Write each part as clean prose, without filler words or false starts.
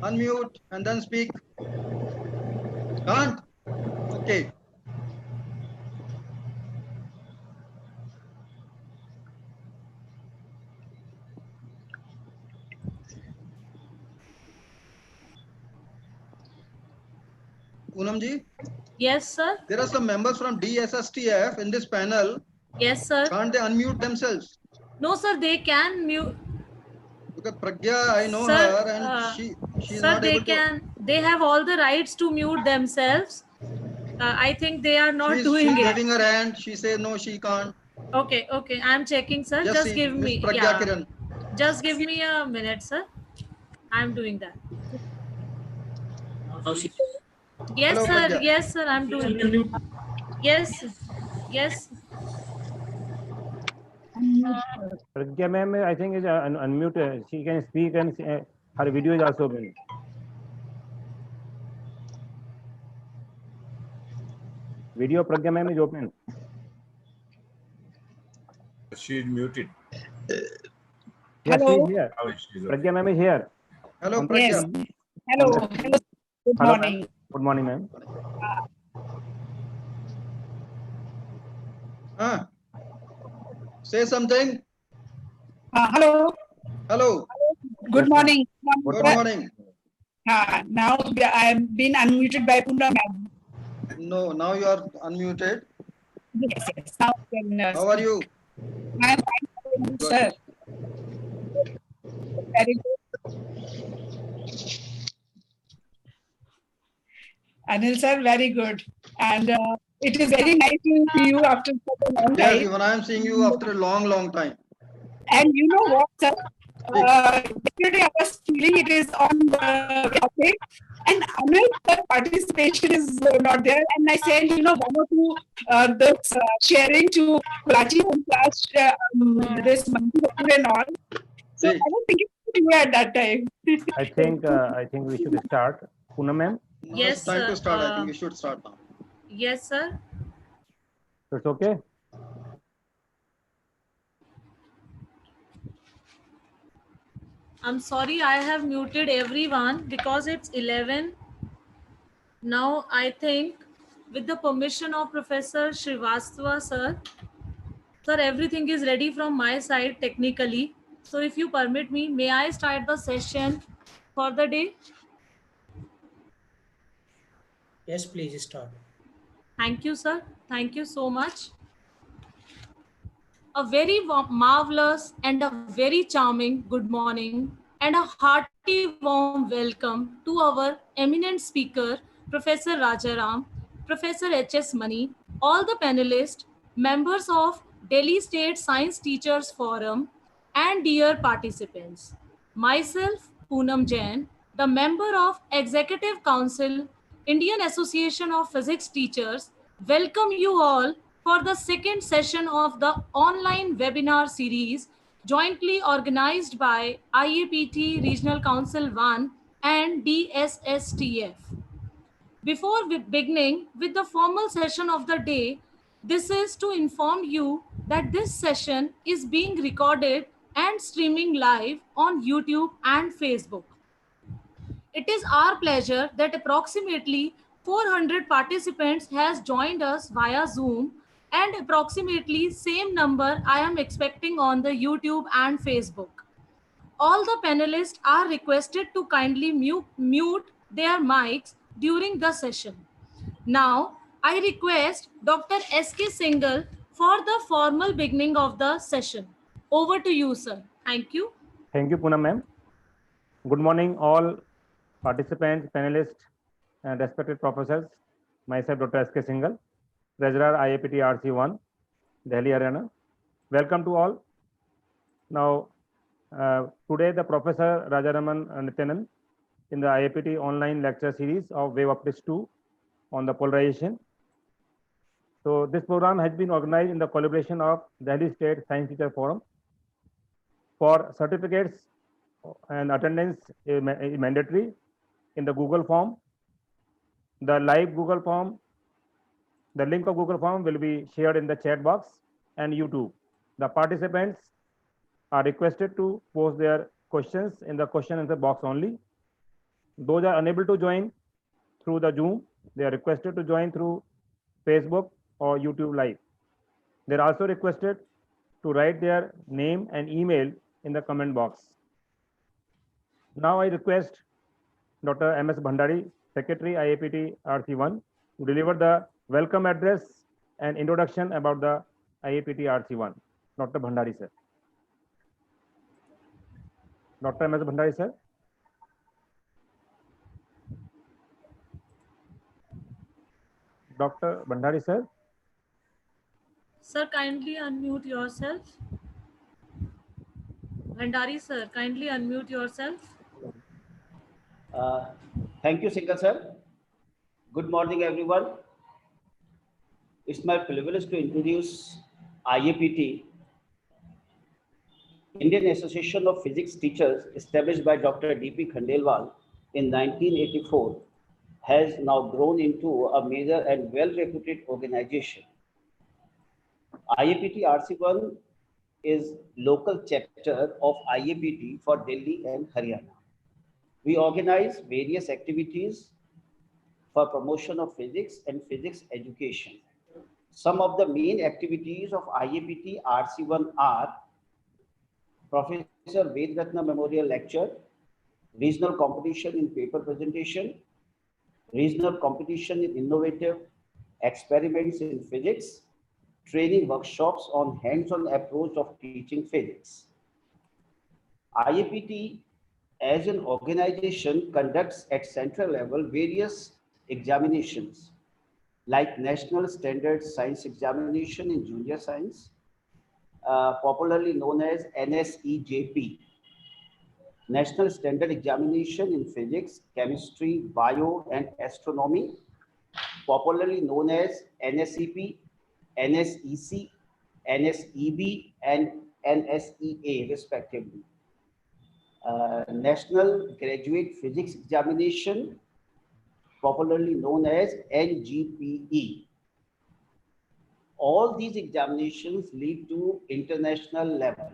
Unmute and then speak. Can't? Okay. Poonam ji, Yes, sir. there are some members from DSTF in this panel. Yes, sir. Can't they unmute themselves? No, sir, they can mute. Because Pragya, I know Sir, her, and she's sir, not they able to. can. They have all the rights to mute themselves. I think they are not She's doing it. waving her hand. She says no, she can't. Okay, okay. I'm checking, sir. Just Just see give Miss me, Pragya yeah. Kiran. Just give me a minute, sir. I'm doing that. Yes, Hello, sir. Pragya. Yes, sir. I'm doing it. Yes. Yes. Pragya ma'am, I think is unmute. She can speak and her video is also open. Video Pragya ma'am is open. She is muted. Yes, Hello. she is here. Oh, she's okay. Pragya ma'am is here. Hello, On- Pragya. Yes. Hello. on the- Hello. Good Hello, morning. ma'am. Good morning, ma'am. Say something. Hello. Hello. Good Yes, morning. Good morning. Now I am been unmuted by Poonam ma'am. No, now you are unmuted. Yes, yes. Now I can, How are you? I am fine, Good. sir. Very good. Anil sir, very good. And it is very nice to see you after such a long Yes, time. even I am seeing you after a long time. And you know what, sir? Yesterday I was feeling it is on the topic, and Anil sir participation is not there. And I sent one or two this sharing to Karachi and class this month and all. So See. I was thinking of you at that time. I think we should start. Poonam ma'am, Now Yes, it's time sir. to start. I think we should start now. Yes, sir. it's okay. I'm sorry I have muted everyone because it's 11. Now I think with the permission of Professor Srivastava sir, everything is ready from my side technically. So if you permit me, may I start the session for the day? Yes, please start. Thank you, sir. Thank you so much. A very marvelous and a very charming good morning and a hearty warm welcome to our eminent speaker, Professor Rajaram, Professor H.S. Mani, all the panelists, members of Delhi State Science Teachers Forum, and dear participants. Myself, Poonam Jain, the member of Executive Council, Indian Association of Physics Teachers, welcome you all for the second session of the online webinar series jointly organized by IAPT Regional Council 1 and DSSTF. Before beginning with the formal session of the day, this is to inform you that this session is being recorded and streaming live on YouTube and Facebook. It is our pleasure that approximately 400 participants has joined us via Zoom and approximately same number I am expecting on the YouTube and Facebook. All the panelists are requested to kindly mute their mics during the session. Now, I request Dr. S.K. Singhal for the formal beginning of the session. Over to you, sir. Thank you. Thank you, Poonam ma'am. Good morning, all participants, panelists, and respected professors. Myself, Dr. S.K. Singhal, Treasurer IAPT RC1, Delhi, Haryana. Welcome to all. Now, today the Professor Rajaram Nityananda in the IAPT online lecture series of Wave Optics-2 on the polarization. So this program has been organized in the collaboration of Delhi State Science Teacher Forum. For certificates and attendance is mandatory in the Google form. The live Google form, the link of Google form will be shared in the chat box and YouTube. The participants are requested to post their questions in the question answer box only. Those are unable to join through the Zoom, they are requested to join through Facebook or YouTube Live. They're also requested to write their name and email in the comment box. Now I request Dr. M.S. Bhandari, Secretary IAPT RC1, to deliver the welcome address and introduction about the IAPT RC1. Dr. Bhandari, sir. Dr. M.S. Bhandari, sir. Dr. Bhandari, sir. Sir, kindly unmute yourself. Bhandari, sir, kindly unmute yourself. Thank you, Singhal sir. Good morning, everyone. It's my privilege to introduce IAPT, Indian Association of Physics Teachers, established by Dr. D.P. Khandelwal in 1984, has now grown into a major and well-reputed organization. IAPT RC1 is local chapter of IAPT for Delhi and Haryana. We organize various activities for promotion of physics and physics education. Some of the main activities of IAPT RC1 are Professor Ved Ratna Memorial Lecture, regional competition in paper presentation, regional competition in innovative experiments in physics, training workshops on hands-on approach of teaching physics. IAPT as an organization conducts at central level various examinations like National Standard Science Examination in Junior Science, popularly known as NSEJP, National Standard Examination in Physics, Chemistry, Bio and Astronomy, popularly known as NSEP, NSEC, NSEB and NSEA respectively. National Graduate Physics Examination, popularly known as NGPE. All these examinations lead to international level.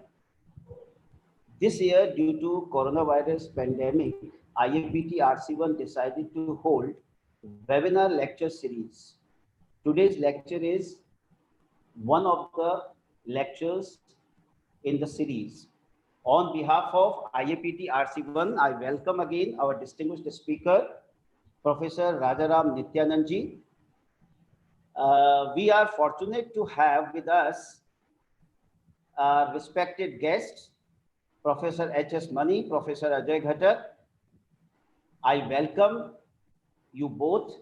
This year, due to coronavirus pandemic, IAPT RC1 decided to hold webinar lecture series. Today's lecture is one of the lectures in the series. On behalf of IAPT RC1, I welcome again our distinguished speaker, Professor Rajaram Nityananda. We are fortunate to have with us our respected guests, Professor H.S. Mani, Professor Ajay Ghatak. I welcome you both.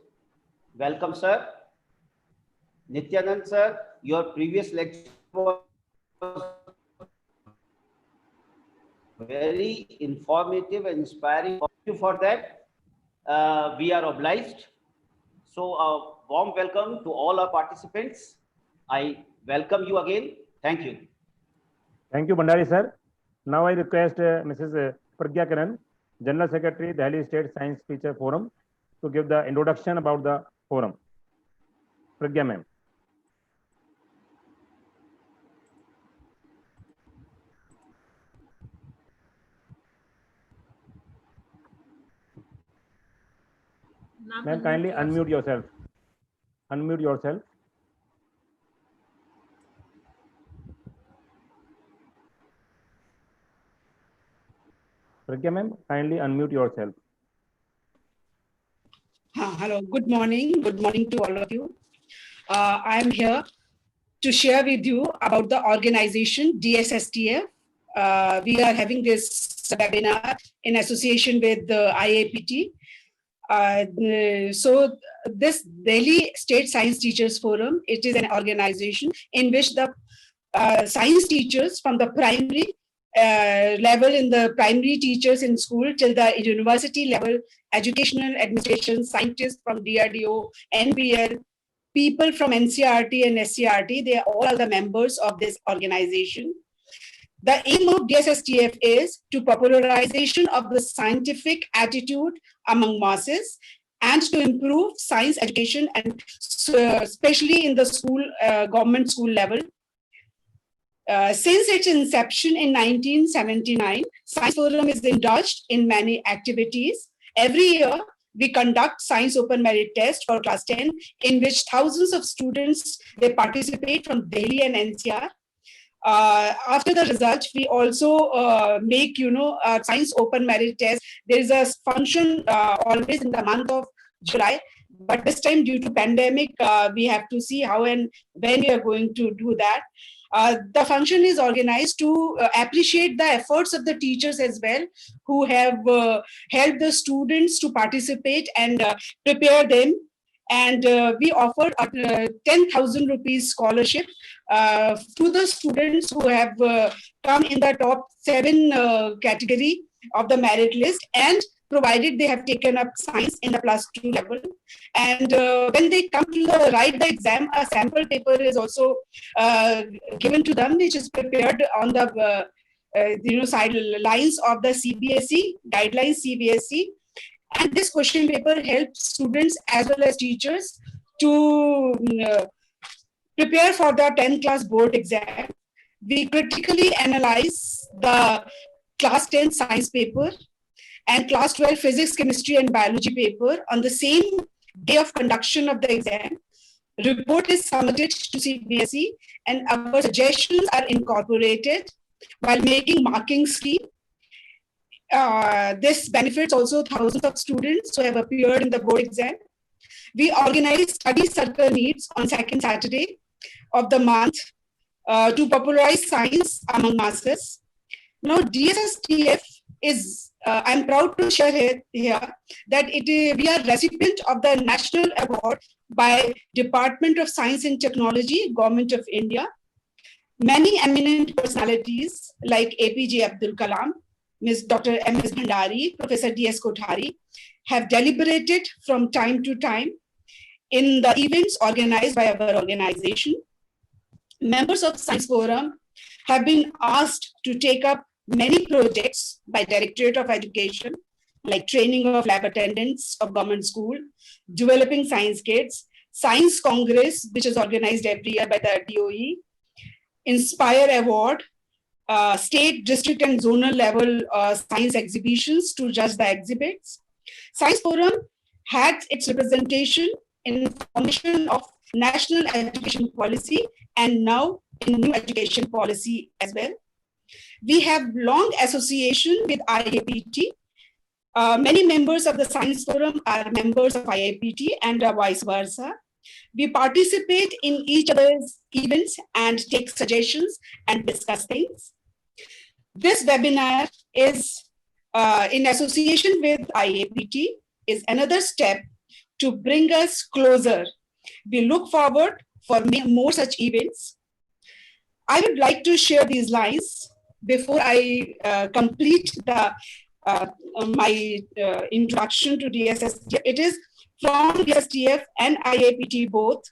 Welcome, sir. Nityanand, sir, your previous lecture was very informative and inspiring. Thank you for that. We are obliged. So a warm welcome to all our participants. I welcome you again. Thank you. Thank you, Bhandari, sir. Now I request Mrs. Pragya Karan, General Secretary, Delhi State Science Teacher Forum, to give the introduction about the forum. Pragya, ma'am. Ma'am, kindly unmute yourself. Unmute yourself. Pragya, ma'am, kindly unmute yourself. Hello, good morning. Good morning to all of you. I am here to share with you about the organization DSTF. We are having this webinar in association with the IAPT. So this Delhi State Science Teachers Forum, it is an organization in which the science teachers from the primary level in the primary teachers in school till the university level, educational administration, scientists from DRDO, NBL, people from NCRT and SCRT, they are all the members of this organization. The aim of DSTF is to popularization of the scientific attitude among masses and to improve science education, and especially in the school, government school level. Since its inception in 1979, Science Forum is indulged in many activities Every year, we conduct Science Open Merit Test for class 10, in which thousands of students, they participate from Delhi and NCR. After the result, we also make, a Science Open Merit Test. There is a function always in the month of July, but this time due to pandemic, we have to see how and when we are going to do that. The function is organized to appreciate the efforts of the teachers as well, who have helped the students to participate and prepare them. And we offer a 10,000 rupees scholarship to the students who have come in the top 7 category of the merit list, and provided they have taken up science in the +2 level. And when they come to write the exam, a sample paper is also given to them, which is prepared on the side lines of the CBSE guidelines, CBSE. And this question paper helps students as well as teachers to prepare for the 10th class board exam. We critically analyze the class 10 science paper and class 12 physics, chemistry, and biology paper on the same day of conduction of the exam. Report is submitted to CBSE, and our suggestions are incorporated while making marking scheme. This benefits also thousands of students who have appeared in the board exam. We organize study circle meets on second Saturday of the month to popularize science among masses. Now, DSTF is, I'm proud to share here that we are recipient of the National Award by Department of Science and Technology, Government of India. Many eminent personalities like APJ Abdul Kalam, Ms. Dr. M.S. Bhandari, Professor D.S. Kothari have deliberated from time to time in the events organized by our organization. Members of Science Forum have been asked to take up many projects by Directorate of Education, like training of lab attendants of government school, developing science kits, Science Congress, which is organized every year by the DOE, Inspire Award, state, district, and zonal level science exhibitions to judge the exhibits. Science Forum had its representation in formation of National Education Policy and now in New Education Policy as well. We have long association with IAPT. Many members of the Science Forum are members of IAPT and vice versa. We participate in each other's events and take suggestions and discuss things. This webinar is in association with IAPT, is another step to bring us closer. We look forward for more such events. I would like to share these lines before I complete my introduction to DSTF. It is from DSTF and IAPT both,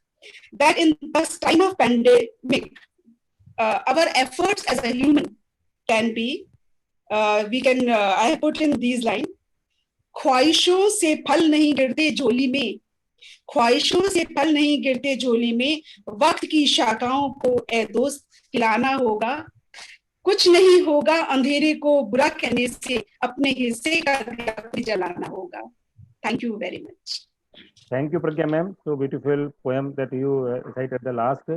that in this time of pandemic, our efforts as a human can be, I have put in these lines, ख्वाहिशों से फल नहीं गिरते झोली में, ख्वाहिशों से फल नहीं गिरते झोली में, वक्त की शाखाओं को ए दोस्त खिलाना होगा, कुछ नहीं होगा अंधेरे को बुरा कहने से, अपने हिस्से का दिया जलाना होगा. Thank you very much. Thank you, Pragya ma'am. So beautiful poem that you recited at the last,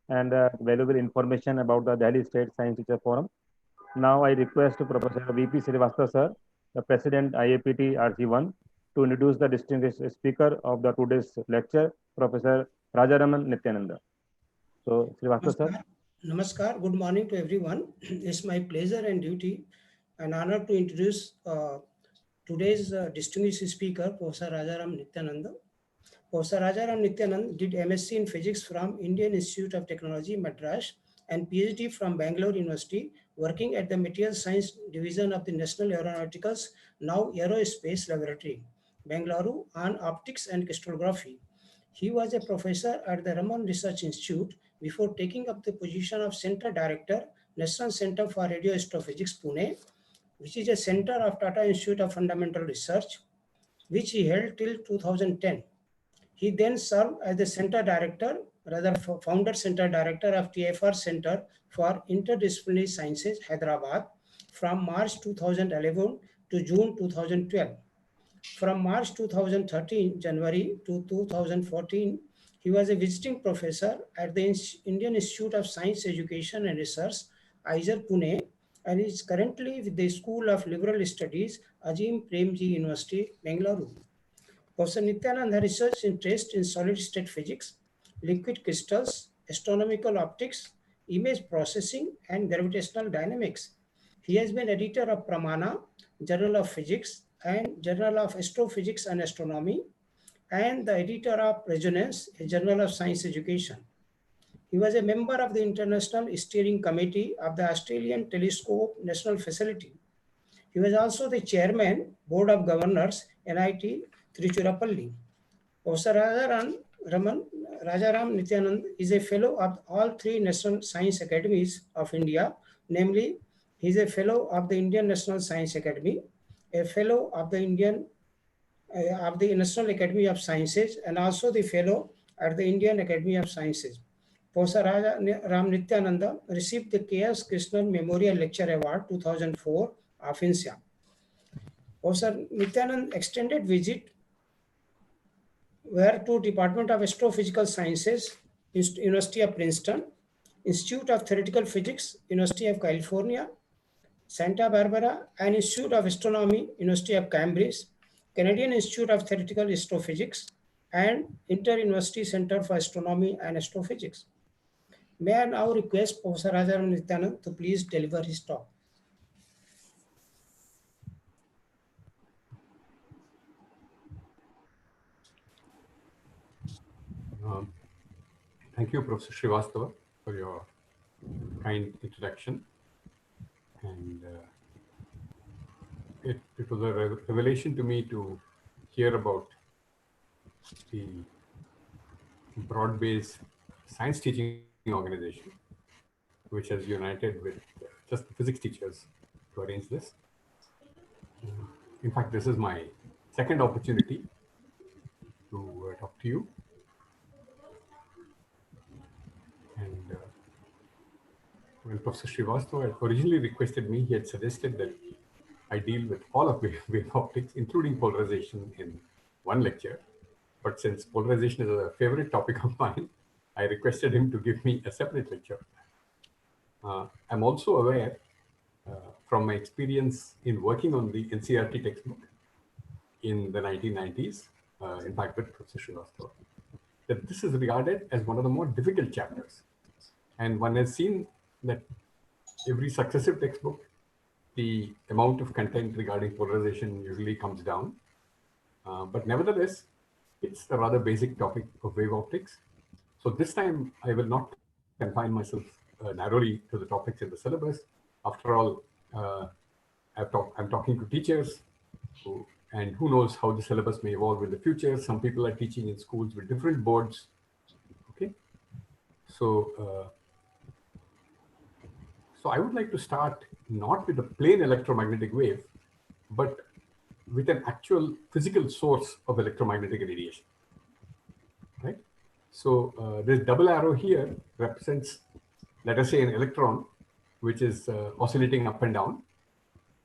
and valuable information about the Delhi State Science Teacher Forum. Now I request Professor V.P. Srivastava sir, the President IAPT RC1, to introduce the distinguished speaker of the today's lecture, Professor Rajaram Nityananda. So Srivastava sir. Namaskar. Good morning to everyone. It's my pleasure and duty and honor to introduce today's distinguished speaker, Professor Rajaram Nityananda. Professor Rajaram Nityananda did MSc in Physics from Indian Institute of Technology, Madras, and PhD from Bangalore University, working at the Material Science Division of the National Aeronautics, now Aerospace Laboratory, Bangalore, on optics and crystallography. He was a professor at the Raman Research Institute before taking up the position of Center Director, National Center for Radio Astrophysics, Pune, which is a center of Tata Institute of Fundamental Research, which he held till 2010. He then served as the Center Director, Founder Center Director of TFR Center for Interdisciplinary Sciences, Hyderabad, from March 2011 to June 2012. From March 2013, January to 2014, he was a visiting professor at the Indian Institute of Science Education and Research, IISER Pune, and is currently with the School of Liberal Studies, Azim Premji University, Bengaluru. Professor Nityananda research interest in solid-state physics, liquid crystals, astronomical optics, image processing, and gravitational dynamics. He has been editor of Pramana, Journal of Physics, and Journal of Astrophysics and Astronomy, and the editor of Resonance, a journal of science education. He was a member of the International Steering Committee of the Australian Telescope National Facility. He was also the chairman, Board of Governors, NIT Tiruchirappalli. Professor Rajaram Nityananda is a fellow of all three National Science Academies of India, namely, he is a fellow of the Indian National Science Academy, a fellow of the National Academy of Sciences, and also the fellow at the Indian Academy of Sciences. Professor Rajaram Nityananda received the K.S. Krishnan Memorial Lecture Award 2004 of INSEAD. Professor Nityananda extended visit were to Department of Astrophysical Sciences, University of Princeton, Institute of Theoretical Physics, University of California, Santa Barbara, and Institute of Astronomy, University of Cambridge, Canadian Institute of Theoretical Astrophysics, and Inter-University Center for Astronomy and Astrophysics. May I now request Professor Rajaram Nityananda to please deliver his talk. Thank you, Professor Srivastava, for your kind introduction. And it was a revelation to me to hear about the broad-based science teaching organization, which has united with just the physics teachers to arrange this. In fact, this is my second opportunity to talk to you. And when Professor Srivastava had originally requested me, he had suggested that I deal with all of wave optics, including polarization, in one lecture. But since polarization is a favorite topic of mine, I requested him to give me a separate lecture. I'm also aware from my experience in working on the NCERT textbook in the 1990s, in fact with Professor Srivastava, that this is regarded as one of the more difficult chapters. And one has seen that every successive textbook, the amount of content regarding polarization usually comes down. But nevertheless, it's a rather basic topic of wave optics. So this time I will not confine myself narrowly to the topics in the syllabus. After all, I'm talking to teachers and who knows how the syllabus may evolve in the future. Some people are teaching in schools with different boards. Okay, so I would like to start not with a plain electromagnetic wave, but with an actual physical source of electromagnetic radiation. Right. So this double arrow here represents, let us say, an electron which is oscillating up and down,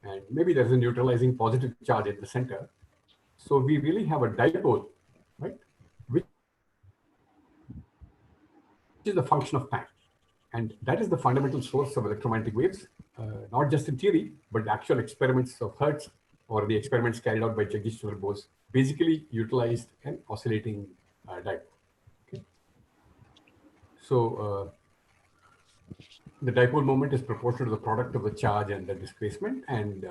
and maybe there's a neutralizing positive charge at the center. So we really have a dipole, right, which is the function of time. And that is the fundamental source of electromagnetic waves, not just in theory, but the actual experiments of Hertz or the experiments carried out by Jagdish Chandra Bose basically utilized an oscillating dipole. Okay. So the dipole moment is proportional to the product of the charge and the displacement, and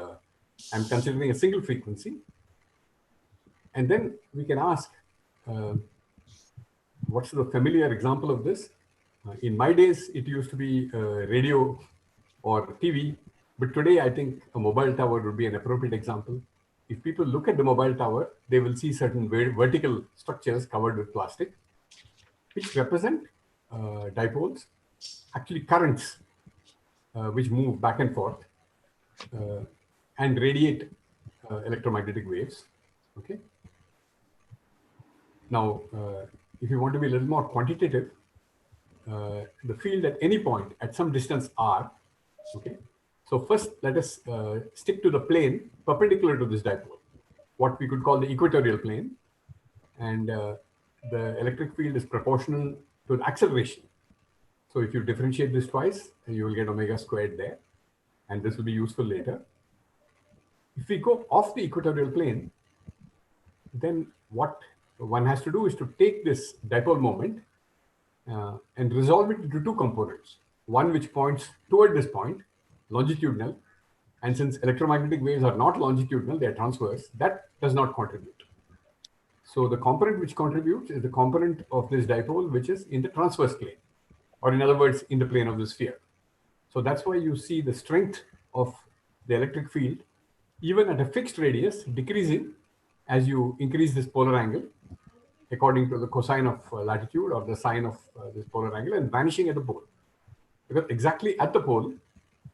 I'm considering a single frequency. And then we can ask, what's the familiar example of this? In my days, it used to be radio or TV, but today I think a mobile tower would be an appropriate example. If people look at the mobile tower, they will see certain vertical structures covered with plastic, which represent dipoles, actually currents, which move back and forth and radiate electromagnetic waves. Okay. Now, if you want to be a little more quantitative, the field at any point at some distance r, okay. So first, let us stick to the plane perpendicular to this dipole. what we could call the equatorial plane, and the electric field is proportional to the acceleration. So if you differentiate this twice, you will get omega squared there, and this will be useful later. If we go off the equatorial plane, then what one has to do is to take this dipole moment and resolve it into two components. One which points toward this point, longitudinal, and since electromagnetic waves are not longitudinal, they are transverse, that does not contribute. So the component which contributes is the component of this dipole which is in the transverse plane, or in other words, in the plane of the sphere. So that's why you see the strength of the electric field, even at a fixed radius, decreasing as you increase this polar angle according to the cosine of latitude or the sine of this polar angle, and vanishing at the pole. Because exactly at the pole,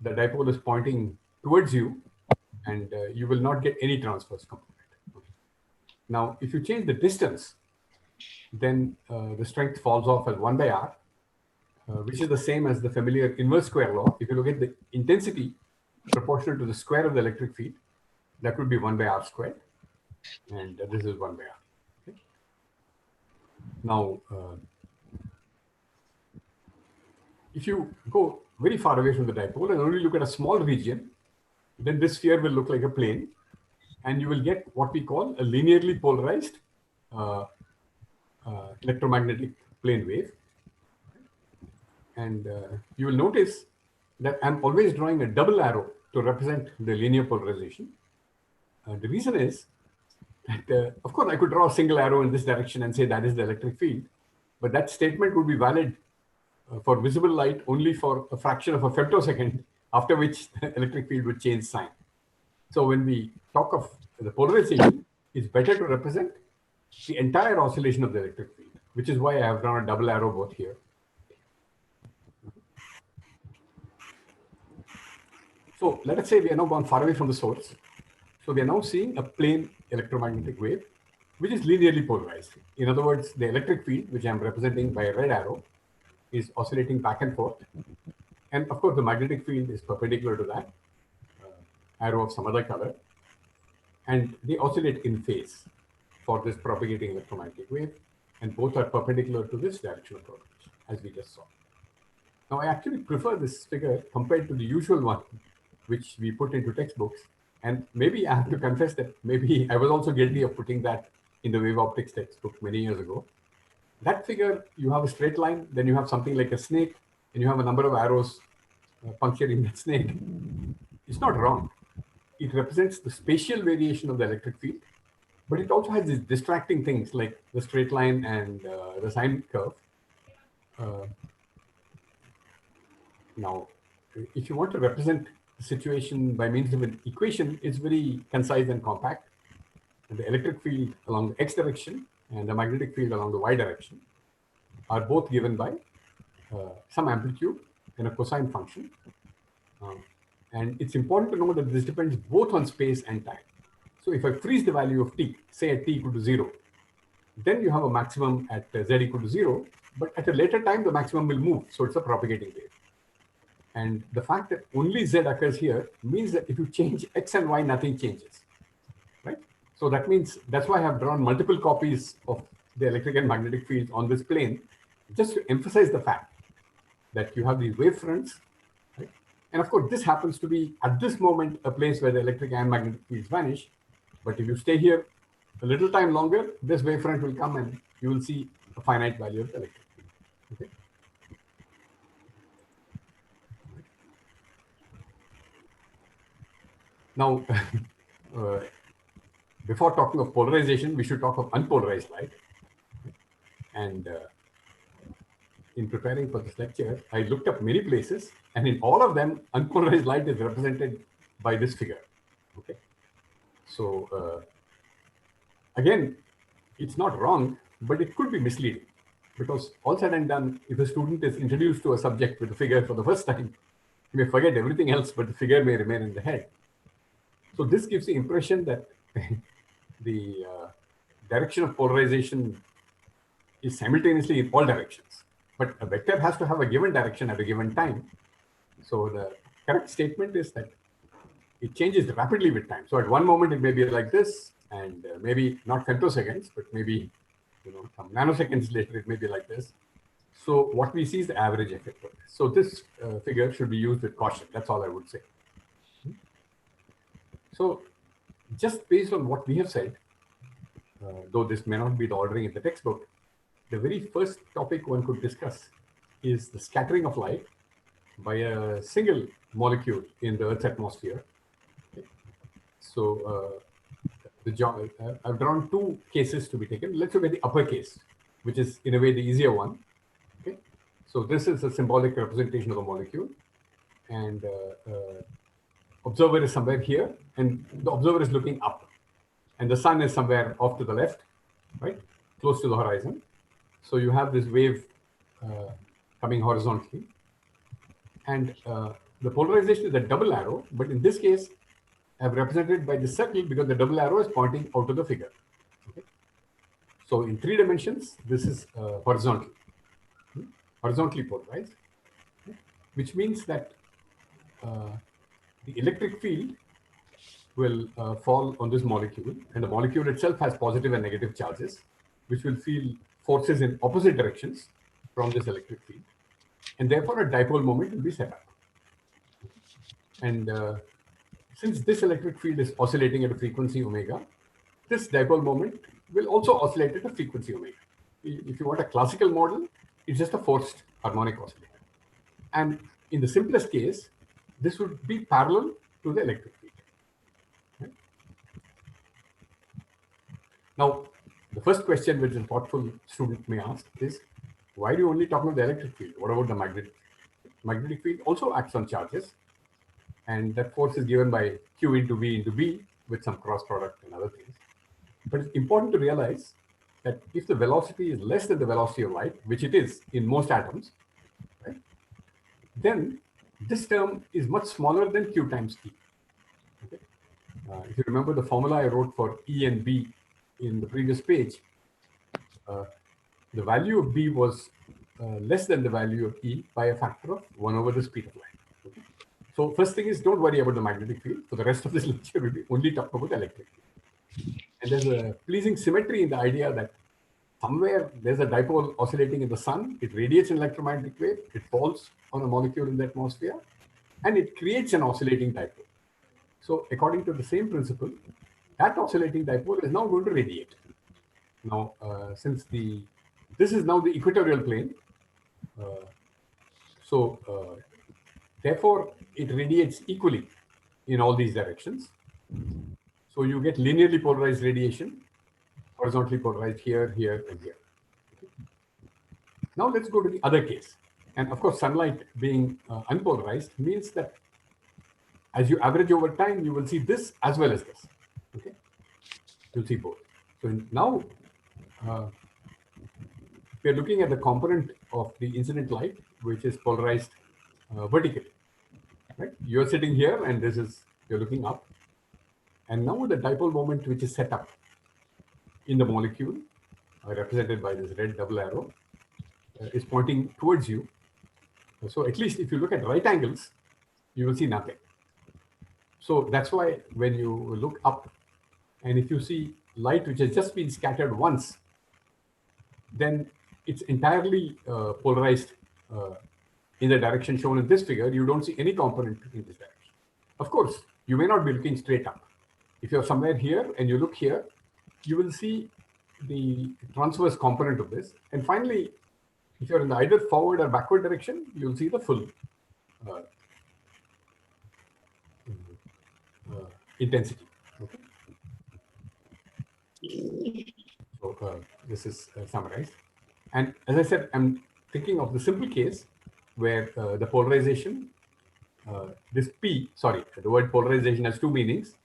the dipole is pointing towards you, and you will not get any transverse component. Okay. Now, if you change the distance, then the strength falls off as 1 by r, which is the same as the familiar inverse square law. If you look at the intensity proportional to the square of the electric field, that would be 1 by r squared, and this is 1 by r. Okay. Now, if you go very far away from the dipole and only look at a small region, then this sphere will look like a plane, and you will get what we call a linearly polarized electromagnetic plane wave. And you will notice that I'm always drawing a double arrow to represent the linear polarization. The reason is that, of course, I could draw a single arrow in this direction and say that is the electric field, but that statement would be valid for visible light only for a fraction of a femtosecond, after which the electric field would change sign. So when we talk of the polarization, it's better to represent the entire oscillation of the electric field, which is why I have drawn a double arrow both here. So let us say we are now gone far away from the source. So we are now seeing a plane electromagnetic wave, which is linearly polarized. In other words, the electric field, which I am representing by a red arrow, is oscillating back and forth. And of course, the magnetic field is perpendicular to that arrow of some other color. And they oscillate in phase for this propagating electromagnetic wave. And both are perpendicular to this direction of propagation, as we just saw. Now, I actually prefer this figure compared to the usual one, which we put into textbooks. And maybe I have to confess that maybe I was also guilty of putting that in the wave optics textbook many years ago. That figure, you have a straight line, then you have something like a snake, and you have a number of arrows puncturing that snake. It's not wrong. It represents the spatial variation of the electric field, but it also has these distracting things like the straight line and the sine curve. Now, if you want to represent the situation by means of an equation, it's very concise and compact. And the electric field along the x direction and the magnetic field along the y direction are both given by some amplitude and a cosine function. And it's important to know that this depends both on space and time. So if I freeze the value of t, say at t equal to 0, then you have a maximum at z equal to 0, but at a later time, the maximum will move. So it's a propagating wave. And the fact that only z occurs here means that if you change x and y, nothing changes, right? So that means that's why I have drawn multiple copies of the electric and magnetic fields on this plane, just to emphasize the fact that you have these wave fronts, right? And of course, this happens to be at this moment a place where the electric and magnetic fields vanish. But if you stay here a little time longer, this wave front will come and you will see a finite value of the electric field. Okay. Now, before talking of polarization, we should talk of unpolarized light. And in preparing for this lecture, I looked up many places, and in all of them, unpolarized light is represented by this figure. Okay. So again, it's not wrong, but it could be misleading, because all said and done, if a student is introduced to a subject with a figure for the first time, he may forget everything else, but the figure may remain in the head. So this gives the impression that the direction of polarization is simultaneously in all directions. But a vector has to have a given direction at a given time. So the correct statement is that it changes rapidly with time. So at one moment, it may be like this, and maybe not femtoseconds, but maybe some nanoseconds later it may be like this. So what we see is the average effect of this. So this figure should be used with caution. That's all I would say. So just based on what we have said, though this may not be the ordering in the textbook, the very first topic one could discuss is the scattering of light by a single molecule in the Earth's atmosphere. Okay. So I've drawn two cases to be taken. Let's look at the upper case, which is in a way the easier one. Okay. So this is a symbolic representation of the molecule, and observer is somewhere here, and the observer is looking up, and the sun is somewhere off to the left, right, close to the horizon. So you have this wave coming horizontally, and the polarization is a double arrow, but in this case, I've represented by the circle because the double arrow is pointing out to the figure. Okay? So in 3 dimensions, this is horizontally polarized, which means that the electric field will fall on this molecule, and the molecule itself has positive and negative charges, which will feel forces in opposite directions from this electric field, and therefore a dipole moment will be set up. And since this electric field is oscillating at a frequency omega, this dipole moment will also oscillate at a frequency omega. If you want a classical model, it's just a forced harmonic oscillator. And in the simplest case, this would be parallel to the electric field. Okay. Now, the first question which a thoughtful student may ask is, why do you only talk about the electric field? What about the magnetic field? Magnetic field also acts on charges, and that force is given by Q into V into B with some cross product and other things. But it's important to realize that if the velocity is less than the velocity of light, which it is in most atoms, right, then this term is much smaller than Q times E. Okay? If you remember the formula I wrote for E and B in the previous page, the value of B was less than the value of E by a factor of 1 over the speed of light. Okay? So first thing is, don't worry about the magnetic field. For the rest of this lecture, we'll be only talking about the electric field. And there's a pleasing symmetry in the idea that somewhere there's a dipole oscillating in the sun, it radiates an electromagnetic wave, it falls on a molecule in the atmosphere, and it creates an oscillating dipole. So according to the same principle, that oscillating dipole is now going to radiate. Now, since this is now the equatorial plane, therefore it radiates equally in all these directions. So you get linearly polarized radiation, horizontally polarized here, here, and here. Okay. Now let's go to the other case. And of course, sunlight being unpolarized means that as you average over time, you will see this as well as this. Okay, you'll see both. So now we're looking at the component of the incident light, which is polarized vertically. Right? You're sitting here, and you're looking up. And now the dipole moment, which is set up in the molecule, represented by this red double arrow, is pointing towards you. So at least if you look at right angles, you will see nothing. So that's why when you look up, and if you see light which has just been scattered once, then it's entirely polarized in the direction shown in this figure. You don't see any component in this direction. Of course, you may not be looking straight up. If you're somewhere here and you look here, you will see the transverse component of this. And finally, if you're in the either forward or backward direction, you'll see the full intensity. Okay. So this is summarized. And as I said, I'm thinking of the simple case where the polarization, the word polarization has 2 meanings.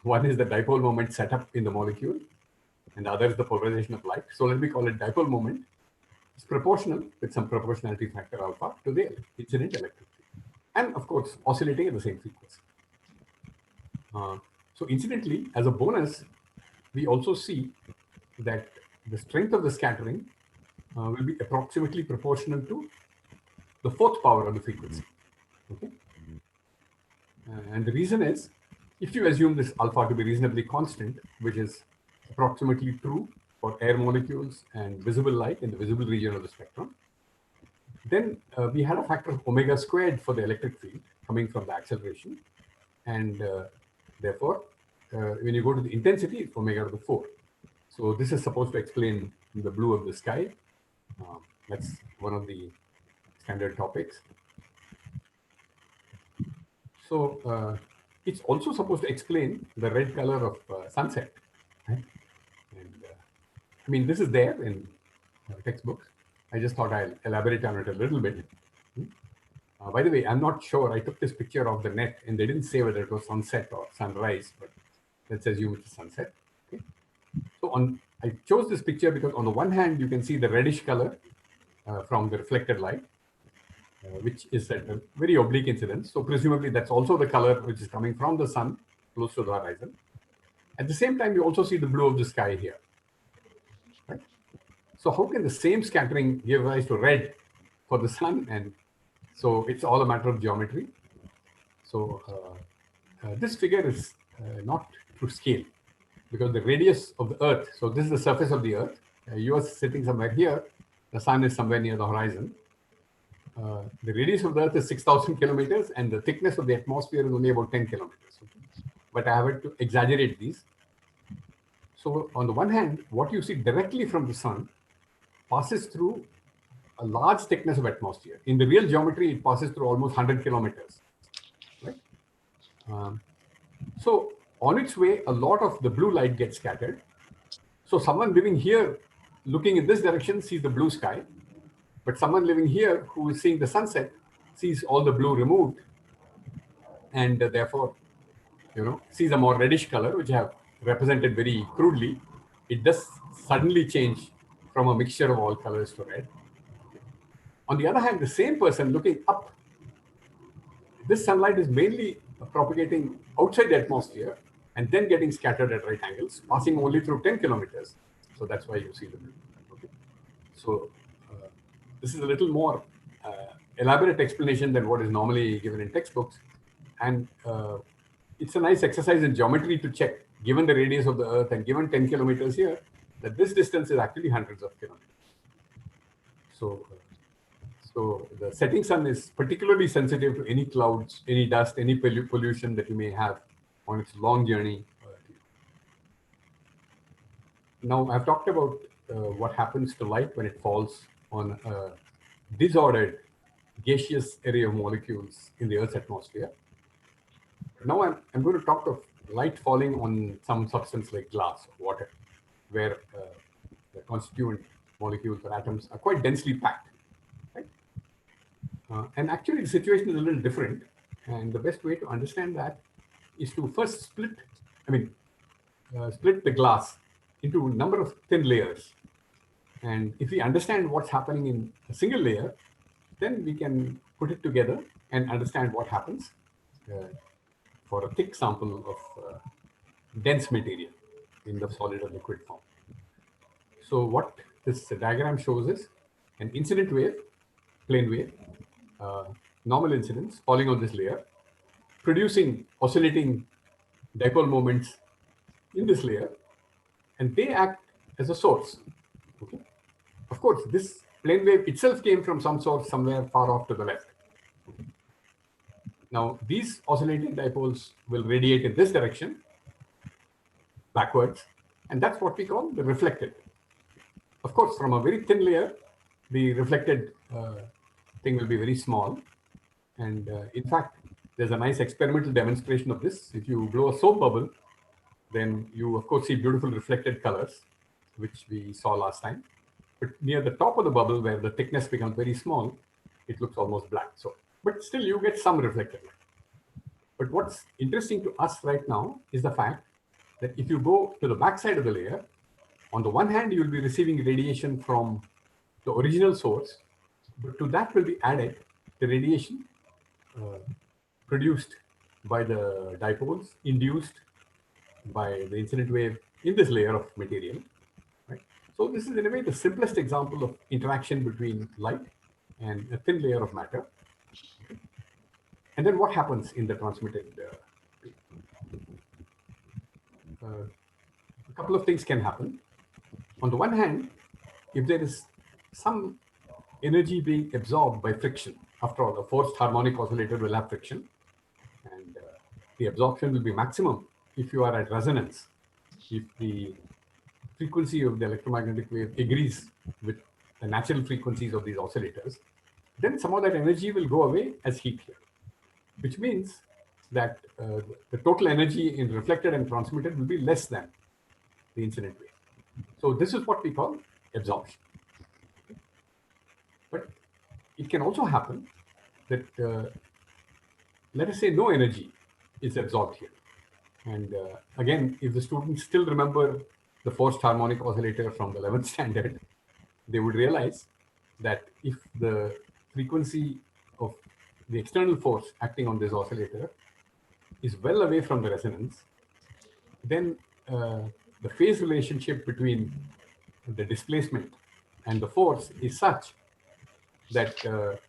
One is the dipole moment set up in the molecule, and the other is the polarization of light. So let me call it dipole moment. It's proportional with some proportionality factor alpha to the incident electric field, and of course oscillating at the same frequency. So incidentally, as a bonus, we also see that the strength of the scattering will be approximately proportional to the 4th power of the frequency. Okay, and the reason is if you assume this alpha to be reasonably constant, which is approximately true for air molecules and visible light in the visible region of the spectrum, then we had a factor of omega squared for the electric field coming from the acceleration. And therefore, when you go to the intensity, it's omega to the 4. So this is supposed to explain the blue of the sky. That's one of the standard topics. So it's also supposed to explain the red color of sunset. Right? And I mean, this is there in textbooks. I just thought I'll elaborate on it a little bit. By the way, I'm not sure. I took this picture of the net and they didn't say whether it was sunset or sunrise, but let's assume it's a sunset. Okay. So I chose this picture because on the one hand, you can see the reddish color from the reflected light, which is at a very oblique incidence. So presumably that's also the color which is coming from the sun close to the horizon. At the same time, you also see the blue of the sky here. Right? So how can the same scattering give rise to red for the sun? And so it's all a matter of geometry. So this figure is not to scale because the radius of the Earth, so this is the surface of the Earth. You are sitting somewhere here. The sun is somewhere near the horizon. The radius of the Earth is 6,000 kilometers and the thickness of the atmosphere is only about 10 kilometers. Okay? But I have to exaggerate these. So on the one hand, what you see directly from the sun passes through a large thickness of atmosphere. In the real geometry, it passes through almost 100 kilometers. Right? So on its way, a lot of the blue light gets scattered. So someone living here, looking in this direction, sees the blue sky. But someone living here who is seeing the sunset sees all the blue removed and therefore, sees a more reddish color, which I have represented very crudely. It does suddenly change from a mixture of all colors to red. On the other hand, the same person looking up, this sunlight is mainly propagating outside the atmosphere and then getting scattered at right angles, passing only through 10 kilometers. So that's why you see the blue. Okay. So this is a little more elaborate explanation than what is normally given in textbooks. And it's a nice exercise in geometry to check, given the radius of the Earth and given 10 kilometers here, that this distance is actually hundreds of kilometers. So the setting sun is particularly sensitive to any clouds, any dust, any pollution that you may have on its long journey. Now, I've talked about what happens to light when it falls on a disordered gaseous array of molecules in the Earth's atmosphere. Now I'm going to talk of light falling on some substance like glass or water, where the constituent molecules or atoms are quite densely packed. Right? And actually, the situation is a little different. And the best way to understand that is to first split the glass into a number of thin layers. And if we understand what's happening in a single layer, then we can put it together and understand what happens for a thick sample of dense material in the solid or liquid form. So what this diagram shows is an incident wave, plane wave, normal incidence falling on this layer, producing oscillating dipole moments in this layer, and they act as a source. Okay. Of course, this plane wave itself came from some source somewhere far off to the left. Okay. Now, these oscillating dipoles will radiate in this direction, backwards, and that's what we call the reflected. Of course, from a very thin layer, the reflected thing will be very small. And in fact, there's a nice experimental demonstration of this. If you blow a soap bubble, then you, of course, see beautiful reflected colors, which we saw last time. But near the top of the bubble, where the thickness becomes very small, it looks almost black. So, but still, you get some reflected light. But what's interesting to us right now is the fact that if you go to the backside of the layer, on the one hand, you will be receiving radiation from the original source, but to that will be added the radiation produced by the dipoles, induced by the incident wave in this layer of material. Right? So this is in a way the simplest example of interaction between light and a thin layer of matter. And then what happens in the transmitted a couple of things can happen. On the one hand, if there is some energy being absorbed by friction, after all, a forced harmonic oscillator will have friction, and the absorption will be maximum if you are at resonance. If the frequency of the electromagnetic wave agrees with the natural frequencies of these oscillators, then some of that energy will go away as heat here, which means that the total energy in reflected and transmitted will be less than the incident wave. So this is what we call absorption. But it can also happen that, let us say, no energy is absorbed here. And again, if the students still remember the forced harmonic oscillator from the 11th standard, they would realize that if the frequency of the external force acting on this oscillator is well away from the resonance, then the phase relationship between the displacement and the force is such that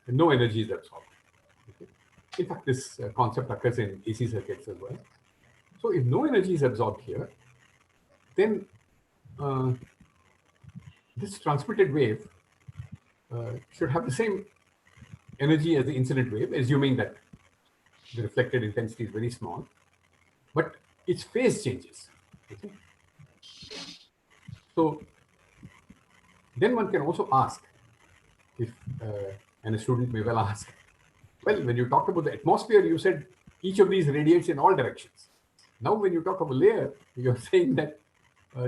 no energy is absorbed. Okay. In fact, this concept occurs in AC circuits as well. So if no energy is absorbed here, then this transmitted wave should have the same energy as the incident wave, assuming that the reflected intensity is very small, but its phase changes. Okay? So then one can also ask, if and a student may well ask, well, when you talked about the atmosphere, you said each of these radiates in all directions. Now, when you talk of a layer, you're saying that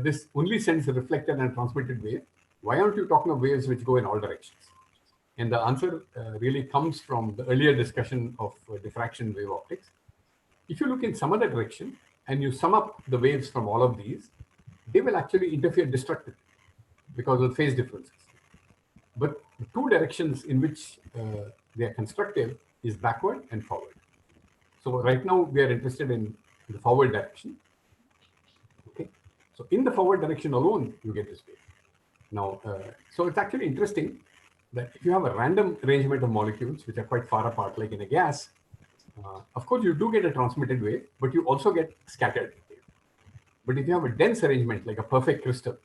this only sends a reflected and transmitted wave. Why aren't you talking of waves which go in all directions? And the answer really comes from the earlier discussion of diffraction wave optics. If you look in some other direction and you sum up the waves from all of these, they will actually interfere destructively because of phase differences. But the two directions in which they are constructive is backward and forward. So right now we are interested in the forward direction. Okay, so in the forward direction alone, you get this wave. Now, so it's actually interesting that if you have a random arrangement of molecules which are quite far apart, like in a gas, of course you do get a transmitted wave, but you also get scattered wave. But if you have a dense arrangement, like a perfect crystal,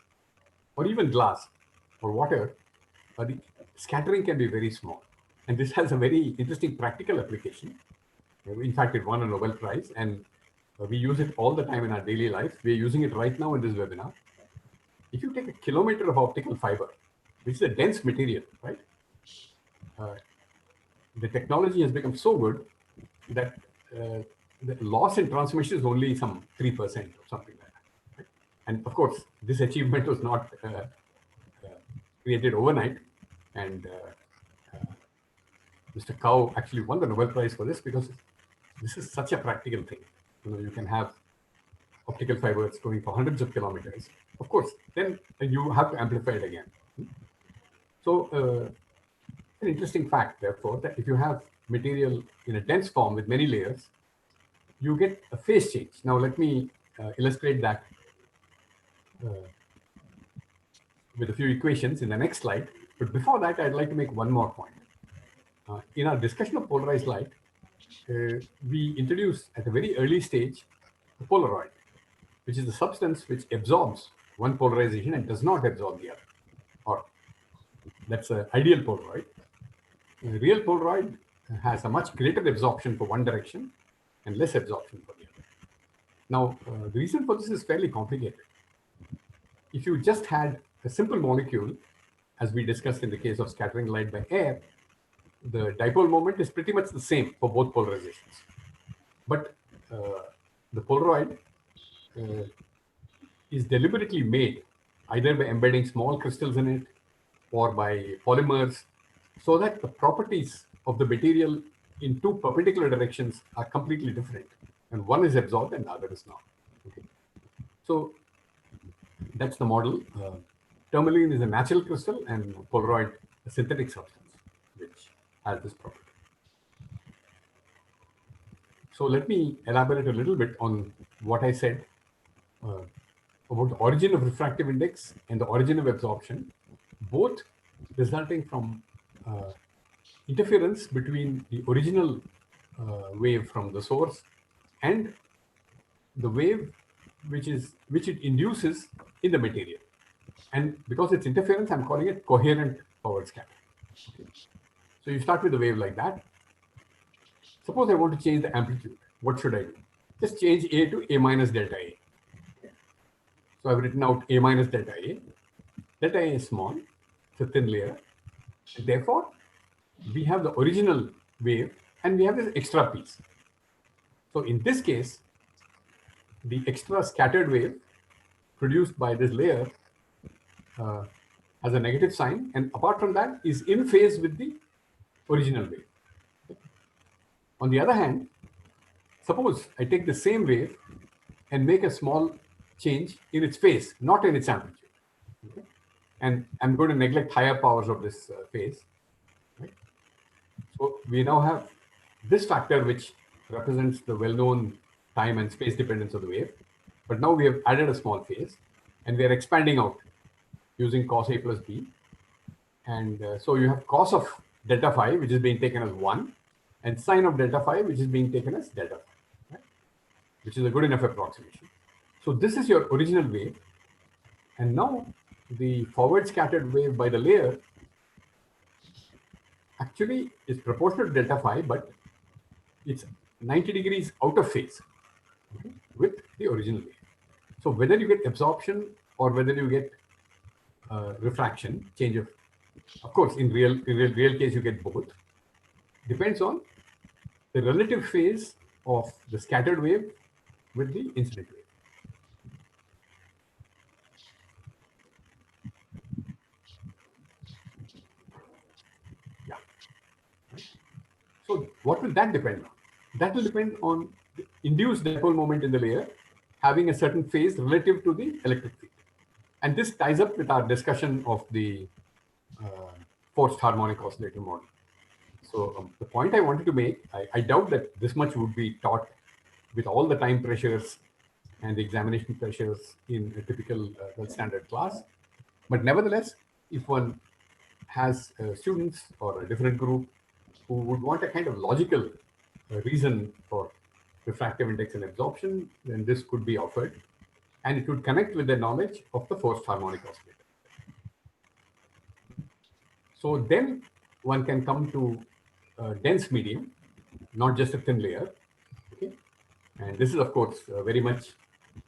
or even glass or water, the scattering can be very small. And this has a very interesting practical application. In fact, it won a Nobel Prize, and we use it all the time in our daily life. We're using it right now in this webinar. If you take a kilometer of optical fiber, which is a dense material, right? The technology has become so good that the loss in transmission is only some 3% or something like that. Right? And of course, this achievement was not created overnight. And Mr. Cow actually won the Nobel Prize for this because this is such a practical thing. You know, you can have optical fibers going for hundreds of kilometers. Of course, then you have to amplify it again. So an interesting fact, therefore, that if you have material in a dense form with many layers, you get a phase change. Now, let me illustrate that with a few equations in the next slide. But before that, I'd like to make one more point. In our discussion of polarized light, we introduced at a very early stage the Polaroid, which is the substance which absorbs one polarization and does not absorb the other. Or that's an ideal Polaroid. A real Polaroid has a much greater absorption for one direction and less absorption for the other. Now, the reason for this is fairly complicated. If you just had a simple molecule, as we discussed in the case of scattering light by air, the dipole moment is pretty much the same for both polarizations. But the Polaroid is deliberately made either by embedding small crystals in it or by polymers, so that the properties of the material in two perpendicular directions are completely different. And one is absorbed and the other is not. Okay. So that's the model. Tourmaline is a natural crystal and Polaroid a synthetic substance, which has this property. So let me elaborate a little bit on what I said about the origin of refractive index and the origin of absorption, both resulting from interference between the original wave from the source and the wave which it induces in the material. And because it's interference, I'm calling it coherent forward scatter. Okay. So you start with a wave like that. Suppose I want to change the amplitude. What should I do? Just change A to A minus delta A. So I've written out A minus delta A. Delta A is small, it's a thin layer. And therefore, we have the original wave and we have this extra piece. So in this case, the extra scattered wave produced by this layer has a negative sign, and apart from that is in phase with the original wave. On the other hand, suppose I take the same wave and make a small change in its phase, not in its amplitude. Okay? And I'm going to neglect higher powers of this phase. Right? So we now have this factor which represents the well-known time and space dependence of the wave. But now we have added a small phase and we are expanding out using cos A plus B. And so you have cos of delta phi, which is being taken as 1, and sine of delta phi, which is being taken as delta phi, right? Which is a good enough approximation. So this is your original wave. And now the forward scattered wave by the layer actually is proportional to delta phi, but it's 90 degrees out of phase, okay, with the original wave. So whether you get absorption or whether you get refraction, change of course, in real case, you get both. Depends on the relative phase of the scattered wave with the incident wave. Yeah. Right. So what will that depend on? That will depend on the induced dipole moment in the layer having a certain phase relative to the electric field. And this ties up with our discussion of the forced harmonic oscillator model. So the point I wanted to make, I doubt that this much would be taught with all the time pressures and the examination pressures in a typical standard class. But nevertheless, if one has students or a different group who would want a kind of logical reason for refractive index and absorption, then this could be offered. And it would connect with the knowledge of the forced harmonic oscillator. So then one can come to a dense medium, not just a thin layer. Okay? And this is, of course, very much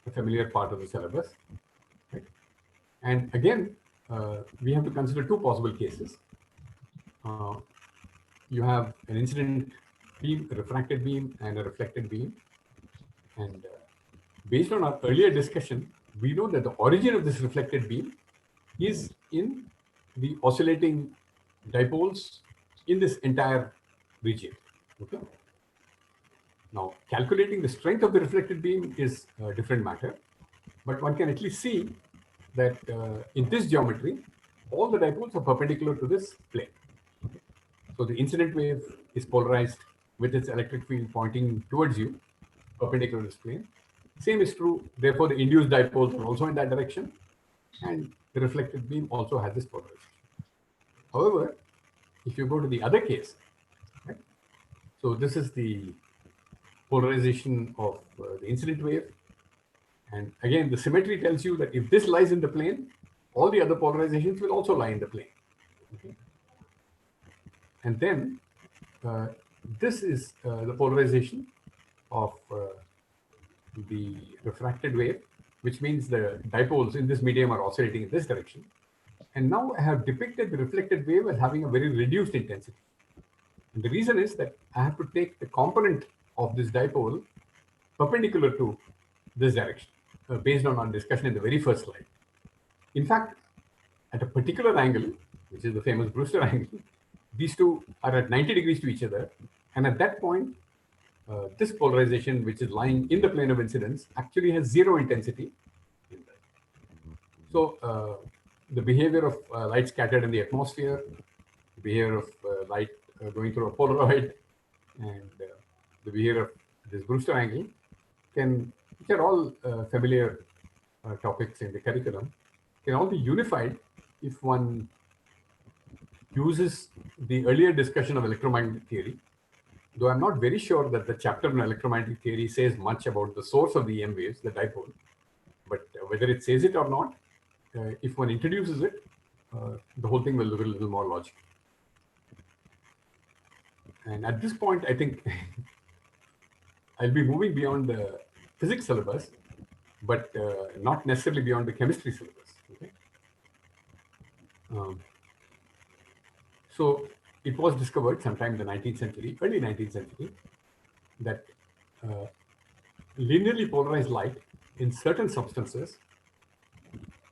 a familiar part of the syllabus. Right? And again, we have to consider two possible cases. You have an incident beam, a refracted beam, and a reflected beam. And based on our earlier discussion, we know that the origin of this reflected beam is in the oscillating dipoles in this entire region. Okay. Now, calculating the strength of the reflected beam is a different matter, but one can at least see that in this geometry, all the dipoles are perpendicular to this plane. Okay. So the incident wave is polarized with its electric field pointing towards you, perpendicular to this plane. Same is true, therefore the induced dipoles are also in that direction, and the reflected beam also has this polarization. However, if you go to the other case, right? So this is the polarization of the incident wave. And again, the symmetry tells you that if this lies in the plane, all the other polarizations will also lie in the plane. Okay? And then this is the polarization of the refracted wave, which means the dipoles in this medium are oscillating in this direction. And now I have depicted the reflected wave as having a very reduced intensity. And the reason is that I have to take the component of this dipole perpendicular to this direction, based on our discussion in the very first slide. In fact, at a particular angle, which is the famous Brewster angle, these two are at 90 degrees to each other. And at that point, this polarization, which is lying in the plane of incidence, actually has zero intensity. So the behavior of light scattered in the atmosphere, the behavior of light going through a Polaroid, and the behavior of this Brewster angle which are all familiar topics in the curriculum, can all be unified if one uses the earlier discussion of electromagnetic theory, though I'm not very sure that the chapter on electromagnetic theory says much about the source of the EM waves, the dipole. But whether it says it or not, if one introduces it, the whole thing will look a little more logical. And at this point, I think I'll be moving beyond the physics syllabus, but not necessarily beyond the chemistry syllabus. Okay? So it was discovered sometime in the 19th century, early 19th century, that linearly polarized light in certain substances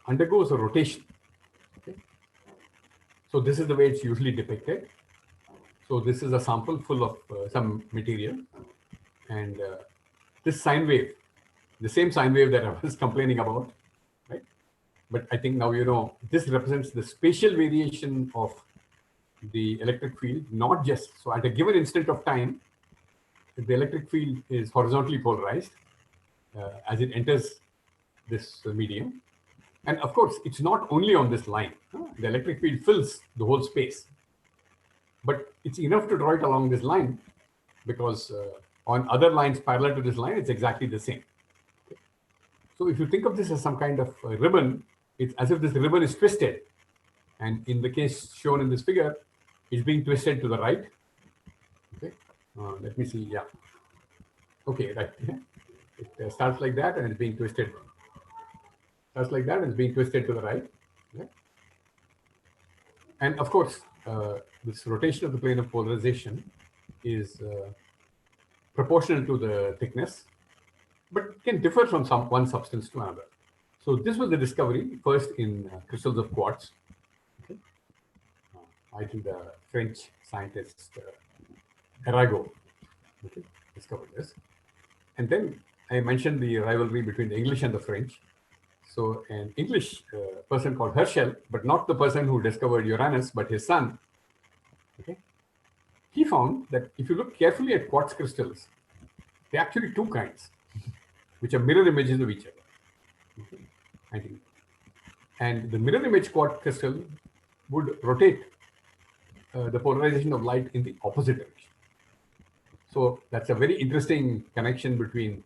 undergoes a rotation. Okay? So this is the way it's usually depicted. So this is a sample full of some material, and this sine wave, the same sine wave that I was complaining about, right? But I think now you know this represents the spatial variation of the electric field, not just so at a given instant of time, the electric field is horizontally polarized as it enters this medium. And of course, it's not only on this line. The electric field fills the whole space. But it's enough to draw it along this line because on other lines parallel to this line, it's exactly the same. Okay. So if you think of this as some kind of ribbon, it's as if this ribbon is twisted. And in the case shown in this figure, it's being twisted to the right. Okay. Let me see. Yeah. Okay, right. It starts like that and it's being twisted. Starts like that and it's being twisted to the right. Okay. And of course, this rotation of the plane of polarization is proportional to the thickness, but can differ from one substance to another. So this was the discovery first in crystals of quartz. Okay. I think the French scientist Arago discovered this. And then I mentioned the rivalry between the English and the French. So an English person called Herschel, but not the person who discovered Uranus, but his son, okay, he found that if you look carefully at quartz crystals, there are actually two kinds, which are mirror images of each other. Okay, I think. And the mirror image quartz crystal would rotate the polarization of light in the opposite direction. So that's a very interesting connection between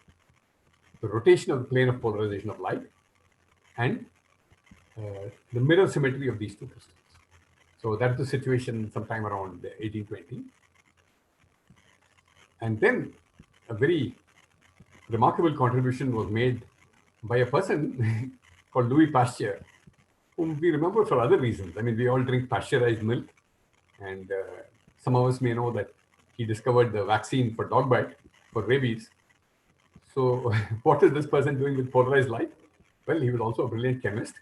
the rotation of the plane of polarization of light and the mirror symmetry of these two crystals. So that's the situation sometime around 1820. And then a very remarkable contribution was made by a person called Louis Pasteur, whom we remember for other reasons. I mean, we all drink pasteurized milk, and some of us may know that he discovered the vaccine for dog bite, for rabies. So what is this person doing with polarized light? Well, he was also a brilliant chemist.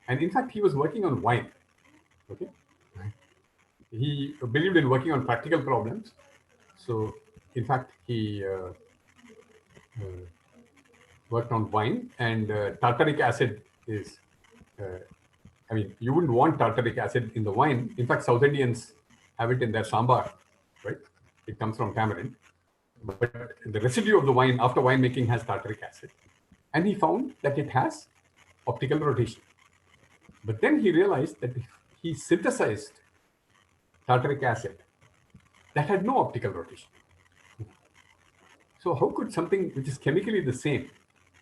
And in fact, he was working on wine. Okay. He believed in working on practical problems. So in fact, he worked on wine, and tartaric acid is, I mean, you wouldn't want tartaric acid in the wine. In fact, South Indians have it in their sambar, right? It comes from tamarind. But the residue of the wine after winemaking has tartaric acid. And he found that it has optical rotation. But then he realized that if he synthesized tartaric acid that had no optical rotation. So how could something which is chemically the same,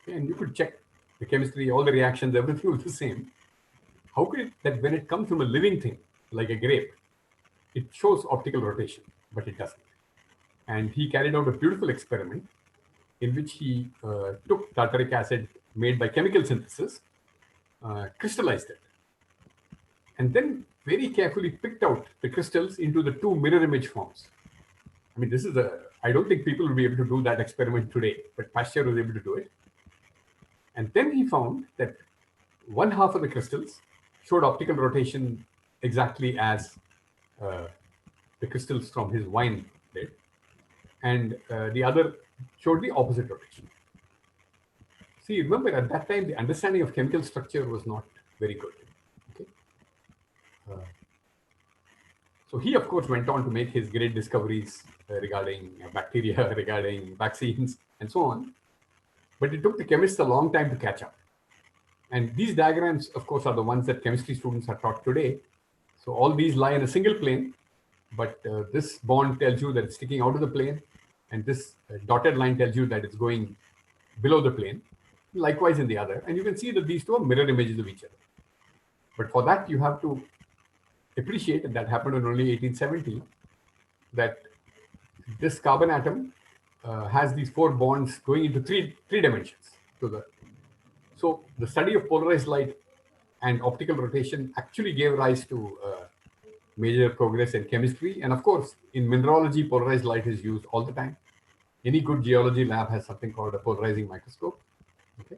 and you could check the chemistry, all the reactions, everything was the same, how could it that when it comes from a living thing, like a grape, it shows optical rotation, but it doesn't? And he carried out a beautiful experiment in which he took tartaric acid made by chemical synthesis, crystallized it, and then very carefully picked out the crystals into the two mirror image forms. I mean, this is I don't think people will be able to do that experiment today, but Pasteur was able to do it. And then he found that one half of the crystals showed optical rotation exactly as the crystals from his wine did, and the other showed the opposite rotation. See, remember at that time, the understanding of chemical structure was not very good. Okay? So he, of course, went on to make his great discoveries regarding bacteria, regarding vaccines, and so on. But it took the chemists a long time to catch up. And these diagrams, of course, are the ones that chemistry students are taught today. So all these lie in a single plane, but this bond tells you that it's sticking out of the plane, and this dotted line tells you that it's going below the plane. likewise in the other. And you can see that these two are mirror images of each other. But for that, you have to appreciate, and that happened in only 1870, that this carbon atom has these 4 bonds going into three dimensions. So the study of polarized light and optical rotation actually gave rise to major progress in chemistry. And of course, in mineralogy, polarized light is used all the time. Any good geology lab has something called a polarizing microscope. Okay.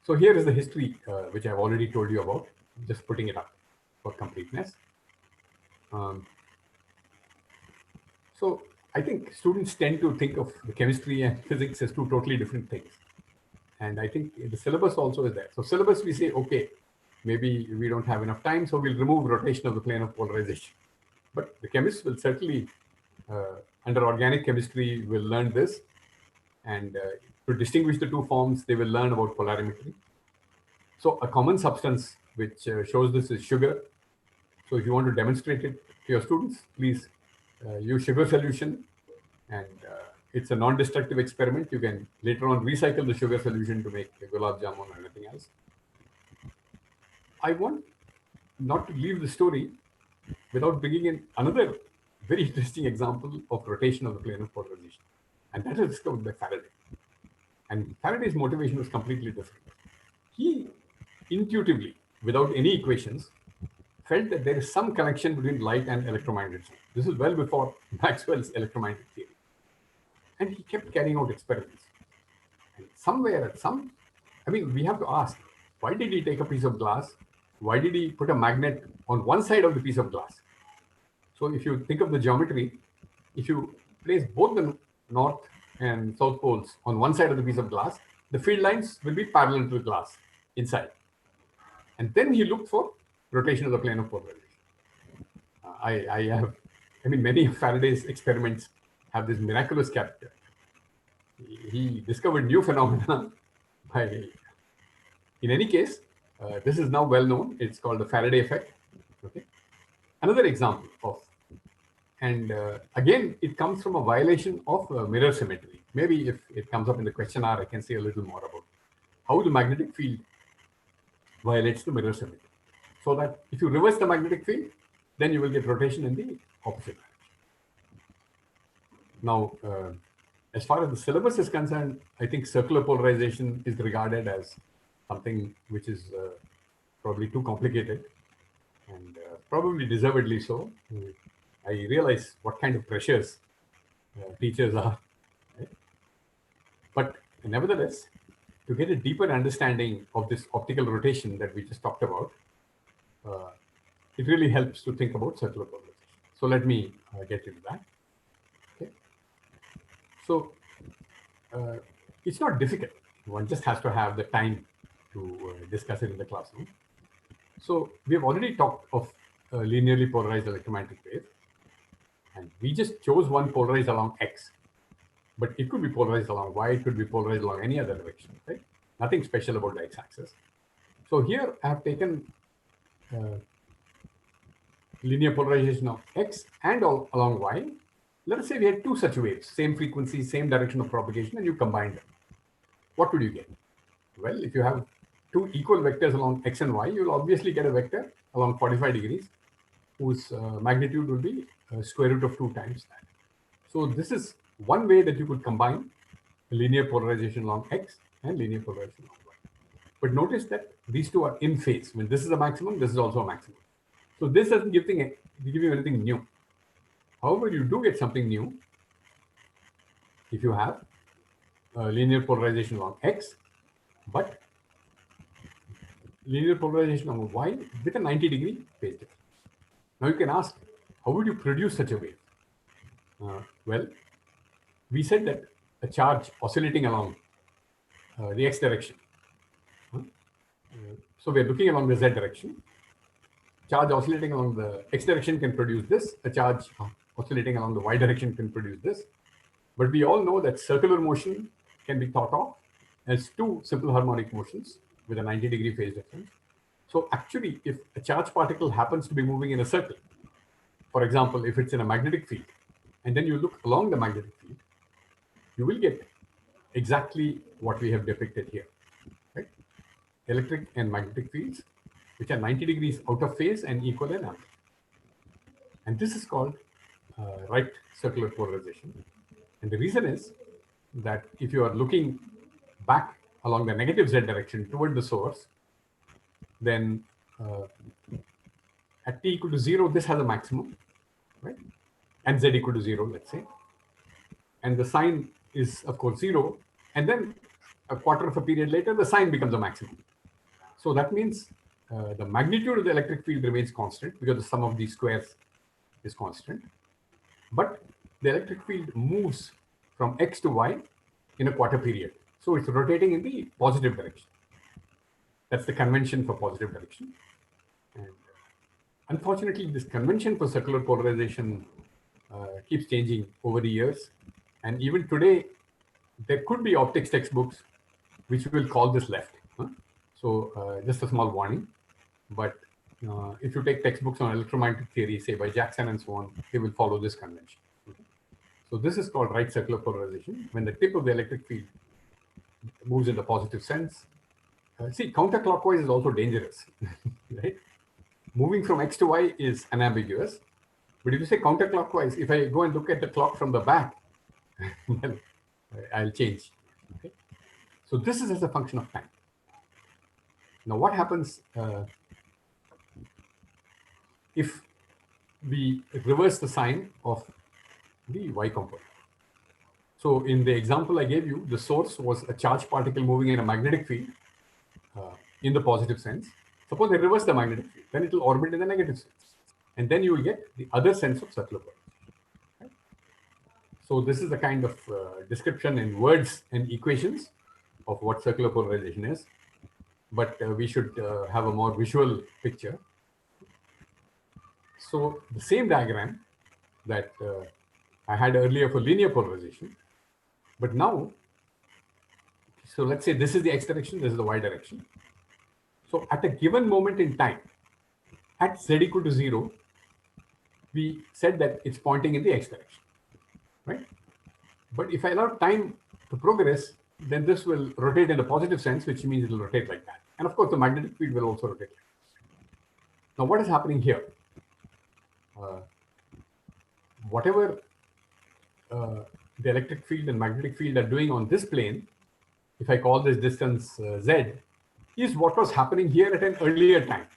So here is the history, which I've already told you about, just putting it up for completeness. So I think students tend to think of the chemistry and physics as two totally different things. And I think the syllabus also is there. So syllabus, we say, okay, maybe we don't have enough time, so we'll remove rotation of the plane of polarization. But the chemists will certainly, under organic chemistry, will learn this. And to distinguish the two forms, they will learn about polarimetry. So a common substance which shows this is sugar. So if you want to demonstrate it to your students, please use sugar solution. And it's a non-destructive experiment. You can later on recycle the sugar solution to make a gulab jamun or anything else. I want not to leave the story without bringing in another very interesting example of rotation of the plane of polarization. And that was discovered by Faraday. And Faraday's motivation was completely different. He intuitively, without any equations, felt that there is some connection between light and electromagnetism. This is well before Maxwell's electromagnetic theory. And he kept carrying out experiments. And somewhere we have to ask, why did he take a piece of glass? Why did he put a magnet on one side of the piece of glass? So if you think of the geometry, if you place both the north and south poles on one side of the piece of glass, the field lines will be parallel to the glass inside. And then he looked for rotation of the plane of polarization. Many of Faraday's experiments have this miraculous character. He discovered new phenomena in any case, this is now well known. It's called the Faraday effect. Okay. Another example of, and again, it comes from a violation of mirror symmetry. Maybe if it comes up in the question hour, I can say a little more about how the magnetic field violates the mirror symmetry. So that if you reverse the magnetic field, then you will get rotation in the opposite direction. Now, as far as the syllabus is concerned, I think circular polarization is regarded as something which is probably too complicated, and probably deservedly so. I realize what kind of pressures teachers are. Right? But nevertheless, to get a deeper understanding of this optical rotation that we just talked about, it really helps to think about circular polarization. So let me get into that. Okay. So it's not difficult. One just has to have the time to discuss it in the classroom. So we have already talked of a linearly polarized electromagnetic wave, and we just chose one polarized along X, but it could be polarized along Y, it could be polarized along any other direction, right? Nothing special about the X-axis. So here I have taken linear polarization of X and along Y. Let us say we had two such waves, same frequency, same direction of propagation, and you combine them. What would you get? Well, if you have two equal vectors along X and Y, you will obviously get a vector along 45 degrees whose magnitude will be square root of 2 times that. So this is one way that you could combine linear polarization along X and linear polarization along Y. But notice that these two are in phase. When this is a maximum, this is also a maximum. So this doesn't give you anything new. However, you do get something new if you have linear polarization along X, but linear polarization along Y with a 90-degree phase difference. Now you can ask, how would you produce such a wave? Well, we said that a charge oscillating along the X direction. So we're looking along the Z direction. Charge oscillating along the X direction can produce this. A charge oscillating along the Y direction can produce this. But we all know that circular motion can be thought of as two simple harmonic motions with a 90-degree phase difference. So actually, if a charged particle happens to be moving in a circle, for example, if it's in a magnetic field, and then you look along the magnetic field, you will get exactly what we have depicted here, right? Electric and magnetic fields, which are 90 degrees out of phase and equal in amplitude. And this is called right circular polarization. And the reason is that if you are looking back along the negative z direction toward the source, then at t equal to 0, this has a maximum, right? And z equal to 0, let's say. And the sign is, of course, 0. And then a quarter of a period later, the sign becomes a maximum. So that means the magnitude of the electric field remains constant because the sum of these squares is constant. But the electric field moves from x to y in a quarter period. So it's rotating in the positive direction. That's the convention for positive direction. And unfortunately, this convention for circular polarization keeps changing over the years. And even today, there could be optics textbooks which will call this left. So just a small warning. But if you take textbooks on electromagnetic theory, say by Jackson and so on, they will follow this convention. Okay? So this is called right circular polarization, when the tip of the electric field moves in the positive sense. See, counterclockwise is also dangerous, right? Moving from x to y is unambiguous. But if you say counterclockwise, if I go and look at the clock from the back, well, I'll change. Okay? So this is as a function of time. Now, what happens if we reverse the sign of the y component? So in the example I gave you, the source was a charged particle moving in a magnetic field in the positive sense. Suppose I reverse the magnetic field, then it will orbit in the negative sense. And then you will get the other sense of circular polarization. Right? So this is the kind of description in words and equations of what circular polarization is. But we should have a more visual picture. So the same diagram that I had earlier for linear polarization, but now, so let's say this is the x direction, this is the y direction. So at a given moment in time, at z equal to 0, we said that it's pointing in the x direction, right? But if I allow time to progress, then this will rotate in the positive sense, which means it will rotate like that. And of course, the magnetic field will also rotate. Now, what is happening here? Whatever the electric field and magnetic field are doing on this plane, if I call this distance z, is what was happening here at an earlier time,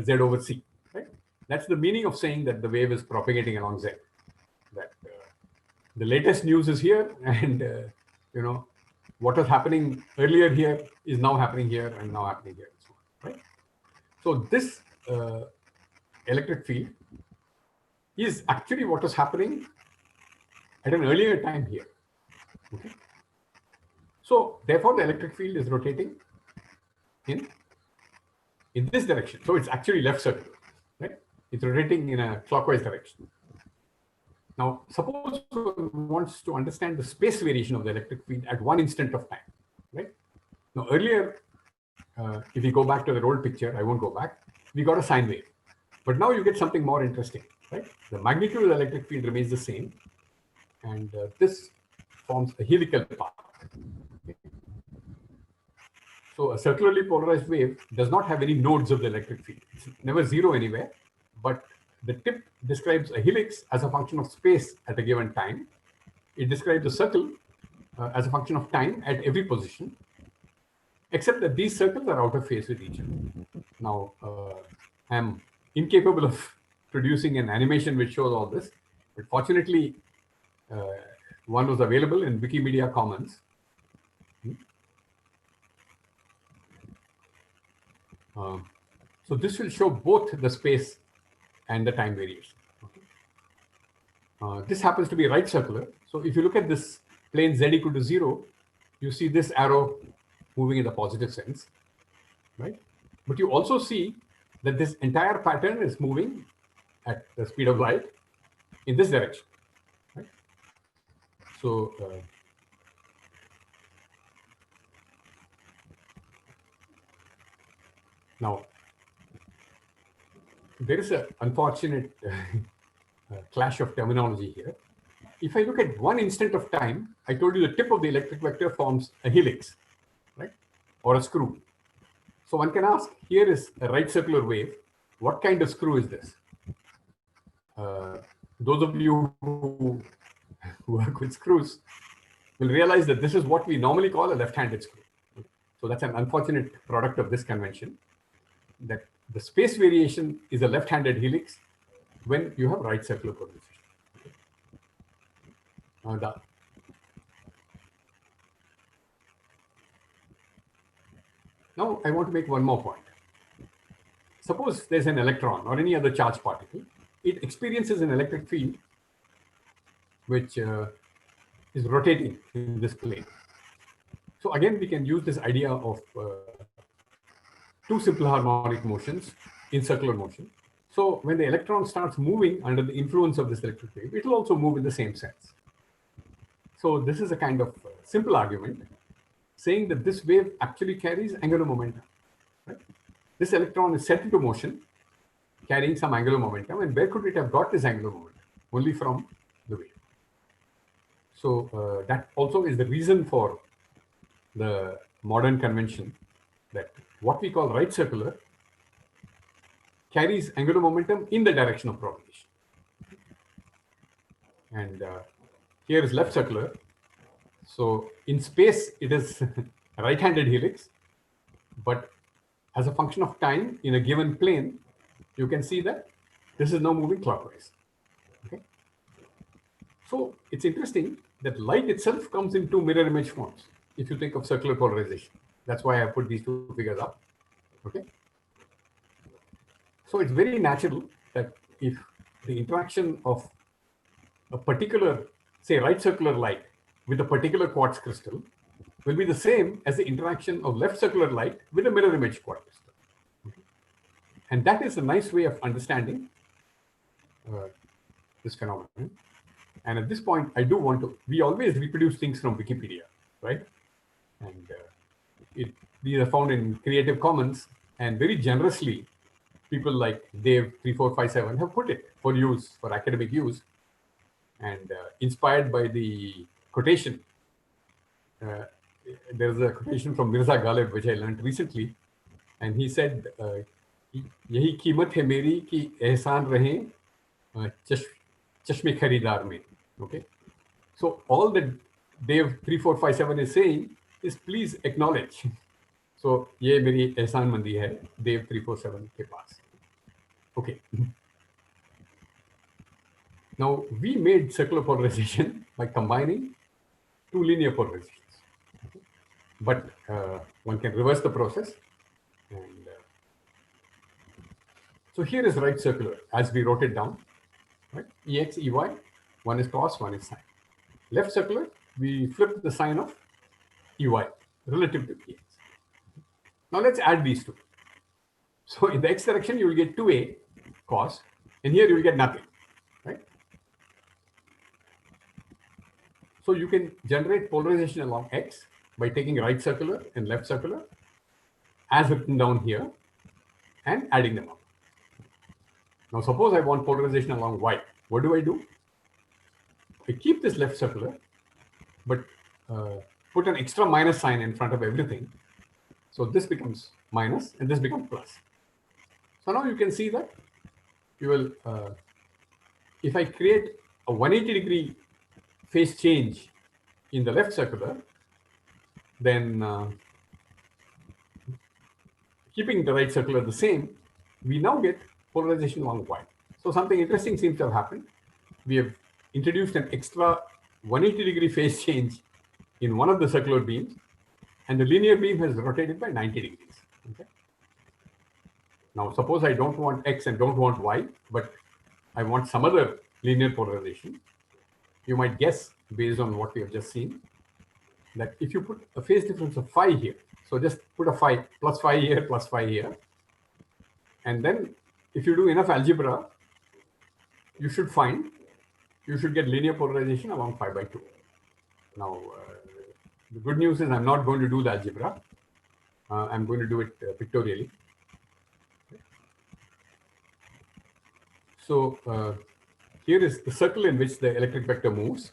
z over c, right? That's the meaning of saying that the wave is propagating along z. That the latest news is here, and you know, what was happening earlier here is now happening here and now happening here, and so on, right? So this electric field is actually what was happening at an earlier time here. Okay? So therefore, the electric field is rotating in this direction. So it's actually left circular, right? It's rotating in a clockwise direction. Now, suppose one wants to understand the space variation of the electric field at one instant of time, right? Now, earlier, if you go back to the old picture, I won't go back, we got a sine wave. But now you get something more interesting, right? The magnitude of the electric field remains the same, and this forms a helical path. Okay. So a circularly polarized wave does not have any nodes of the electric field. It's never zero anywhere, but the tip describes a helix as a function of space at a given time. It describes a circle as a function of time at every position, except that these circles are out of phase with each other. Now, I'm incapable of producing an animation which shows all this, but fortunately, one was available in Wikimedia Commons. So this will show both the space and the time variation. Okay. This happens to be right circular. So if you look at this plane z equal to 0, you see this arrow moving in the positive sense, right? But you also see that this entire pattern is moving at the speed of light in this direction, right? So now there is an unfortunate clash of terminology here. if I look at one instant of time, I told you the tip of the electric vector forms a helix, right? Or a screw. So one can ask, here is a right circular wave. What kind of screw is this? Those of you who work with screws will realize that this is what we normally call a left-handed screw. So that's an unfortunate product of this convention, that the space variation is a left-handed helix when you have right circular polarization. Now I want to make one more point. Suppose there's an electron or any other charged particle. It experiences an electric field which is rotating in this plane. So again, we can use this idea of two simple harmonic motions in circular motion. So when the electron starts moving under the influence of this electric wave, it will also move in the same sense. So this is a kind of simple argument saying that this wave actually carries angular momentum. Right? This electron is set into motion, carrying some angular momentum. And where could it have got this angular momentum? Only from the wave. So that also is the reason for the modern convention that what we call right circular carries angular momentum in the direction of propagation. And here is left circular. So in space, it is a right-handed helix, but as a function of time in a given plane, you can see that this is now moving clockwise. Okay. So it's interesting that light itself comes in two mirror image forms. If you think of circular polarization, that's why I put these two figures up. Okay. So it's very natural that if the interaction of a particular, say, right circular light with a particular quartz crystal will be the same as the interaction of left circular light with a mirror image quartz crystal. Okay. And that is a nice way of understanding this phenomenon. And at this point, I do want to, we always reproduce things from Wikipedia, right? And these are found in Creative Commons, and very generously, people like Dave3457 have put it for use, for academic use. And inspired by the quotation, there's a quotation from Mirza Ghalib, which I learned recently. And he said, "Yahi कीमत है मेरी कि एहसान रहे चश्मे खरीदार में." Okay. So all that Dave3457 is saying is please acknowledge. So ये मेरी एहसान मंदी है Dave347 के पास. Okay. Now we made circular polarization by combining two linear polarizations. But one can reverse the process. And so here is right circular as we wrote it down. Right? Ex, Ey, one is cos, one is sine. Left circular, we flip the sign of Ey relative to Ex. Now let's add these two. So in the X direction, you will get 2a cos, and here you will get nothing, right? So you can generate polarization along X by taking right circular and left circular as written down here and adding them up. Now suppose I want polarization along Y. What do? I keep this left circular, but put an extra minus sign in front of everything. So this becomes minus and this becomes plus. So now you can see that you will, if I create a 180-degree phase change in the left circular, then keeping the right circular the same, we now get polarization along Y. So something interesting seems to have happened. We have introduced an extra 180-degree phase change in one of the circular beams, and the linear beam has rotated by 90 degrees. Okay. Now, suppose I don't want X and don't want Y, but I want some other linear polarization. You might guess, based on what we have just seen, that if you put a phase difference of phi here, so just put a phi, plus phi here, plus phi here, and then if you do enough algebra, you should get linear polarization along phi by 2. Now, the good news is I'm not going to do the algebra. I'm going to do it pictorially. So here is the circle in which the electric vector moves,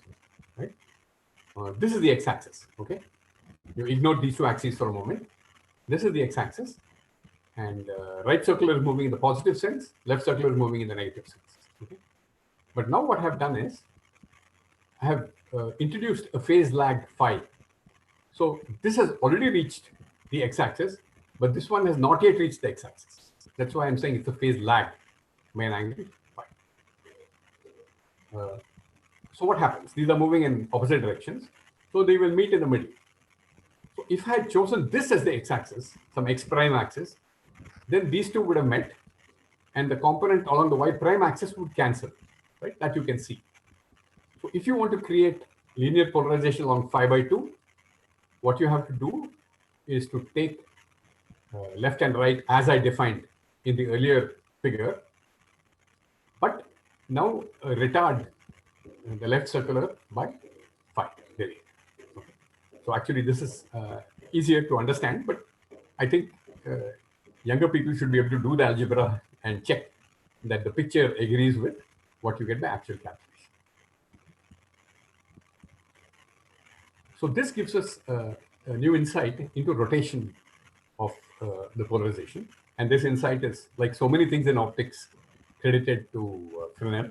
right? This is the x-axis, okay? You ignore these two axes for a moment. This is the x-axis, and right circular is moving in the positive sense, left circular is moving in the negative sense, okay? But now what I have done is, I have introduced a phase lag phi. So this has already reached the x-axis, but this one has not yet reached the x-axis. That's why I'm saying it's a phase lag by an angle phi. So what happens? These are moving in opposite directions, so they will meet in the middle. So if I had chosen this as the x-axis, some x prime axis, then these two would have met, and the component along the y prime axis would cancel, right? That you can see. So if you want to create linear polarization along phi by 2, what you have to do is to take left and right as I defined in the earlier figure, but now retard the left circular by phi. Okay. So actually this is easier to understand, but I think younger people should be able to do the algebra and check that the picture agrees with what you get by actual calculation. So this gives us a new insight into rotation of the polarization. And this insight is, like so many things in optics, credited to Fresnel.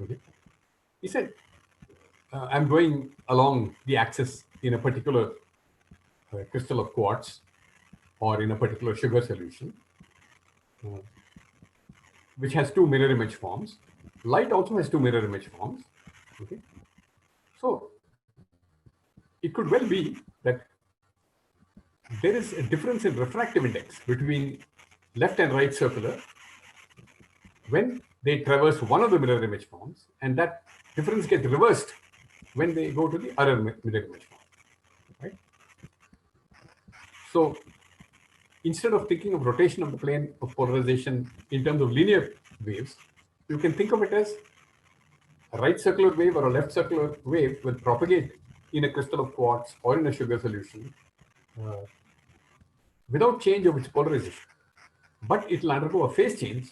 Okay. He said, I'm going along the axis in a particular crystal of quartz or in a particular sugar solution, which has two mirror image forms. Light also has two mirror image forms. Okay. So it could well be that there is a difference in refractive index between left and right circular when they traverse one of the mirror image forms, and that difference gets reversed when they go to the other mirror image form, right? So instead of thinking of rotation of the plane of polarization in terms of linear waves, you can think of it as a right circular wave or a left circular wave will propagate in a crystal of quartz or in a sugar solution without change of its polarization. But it will undergo a phase change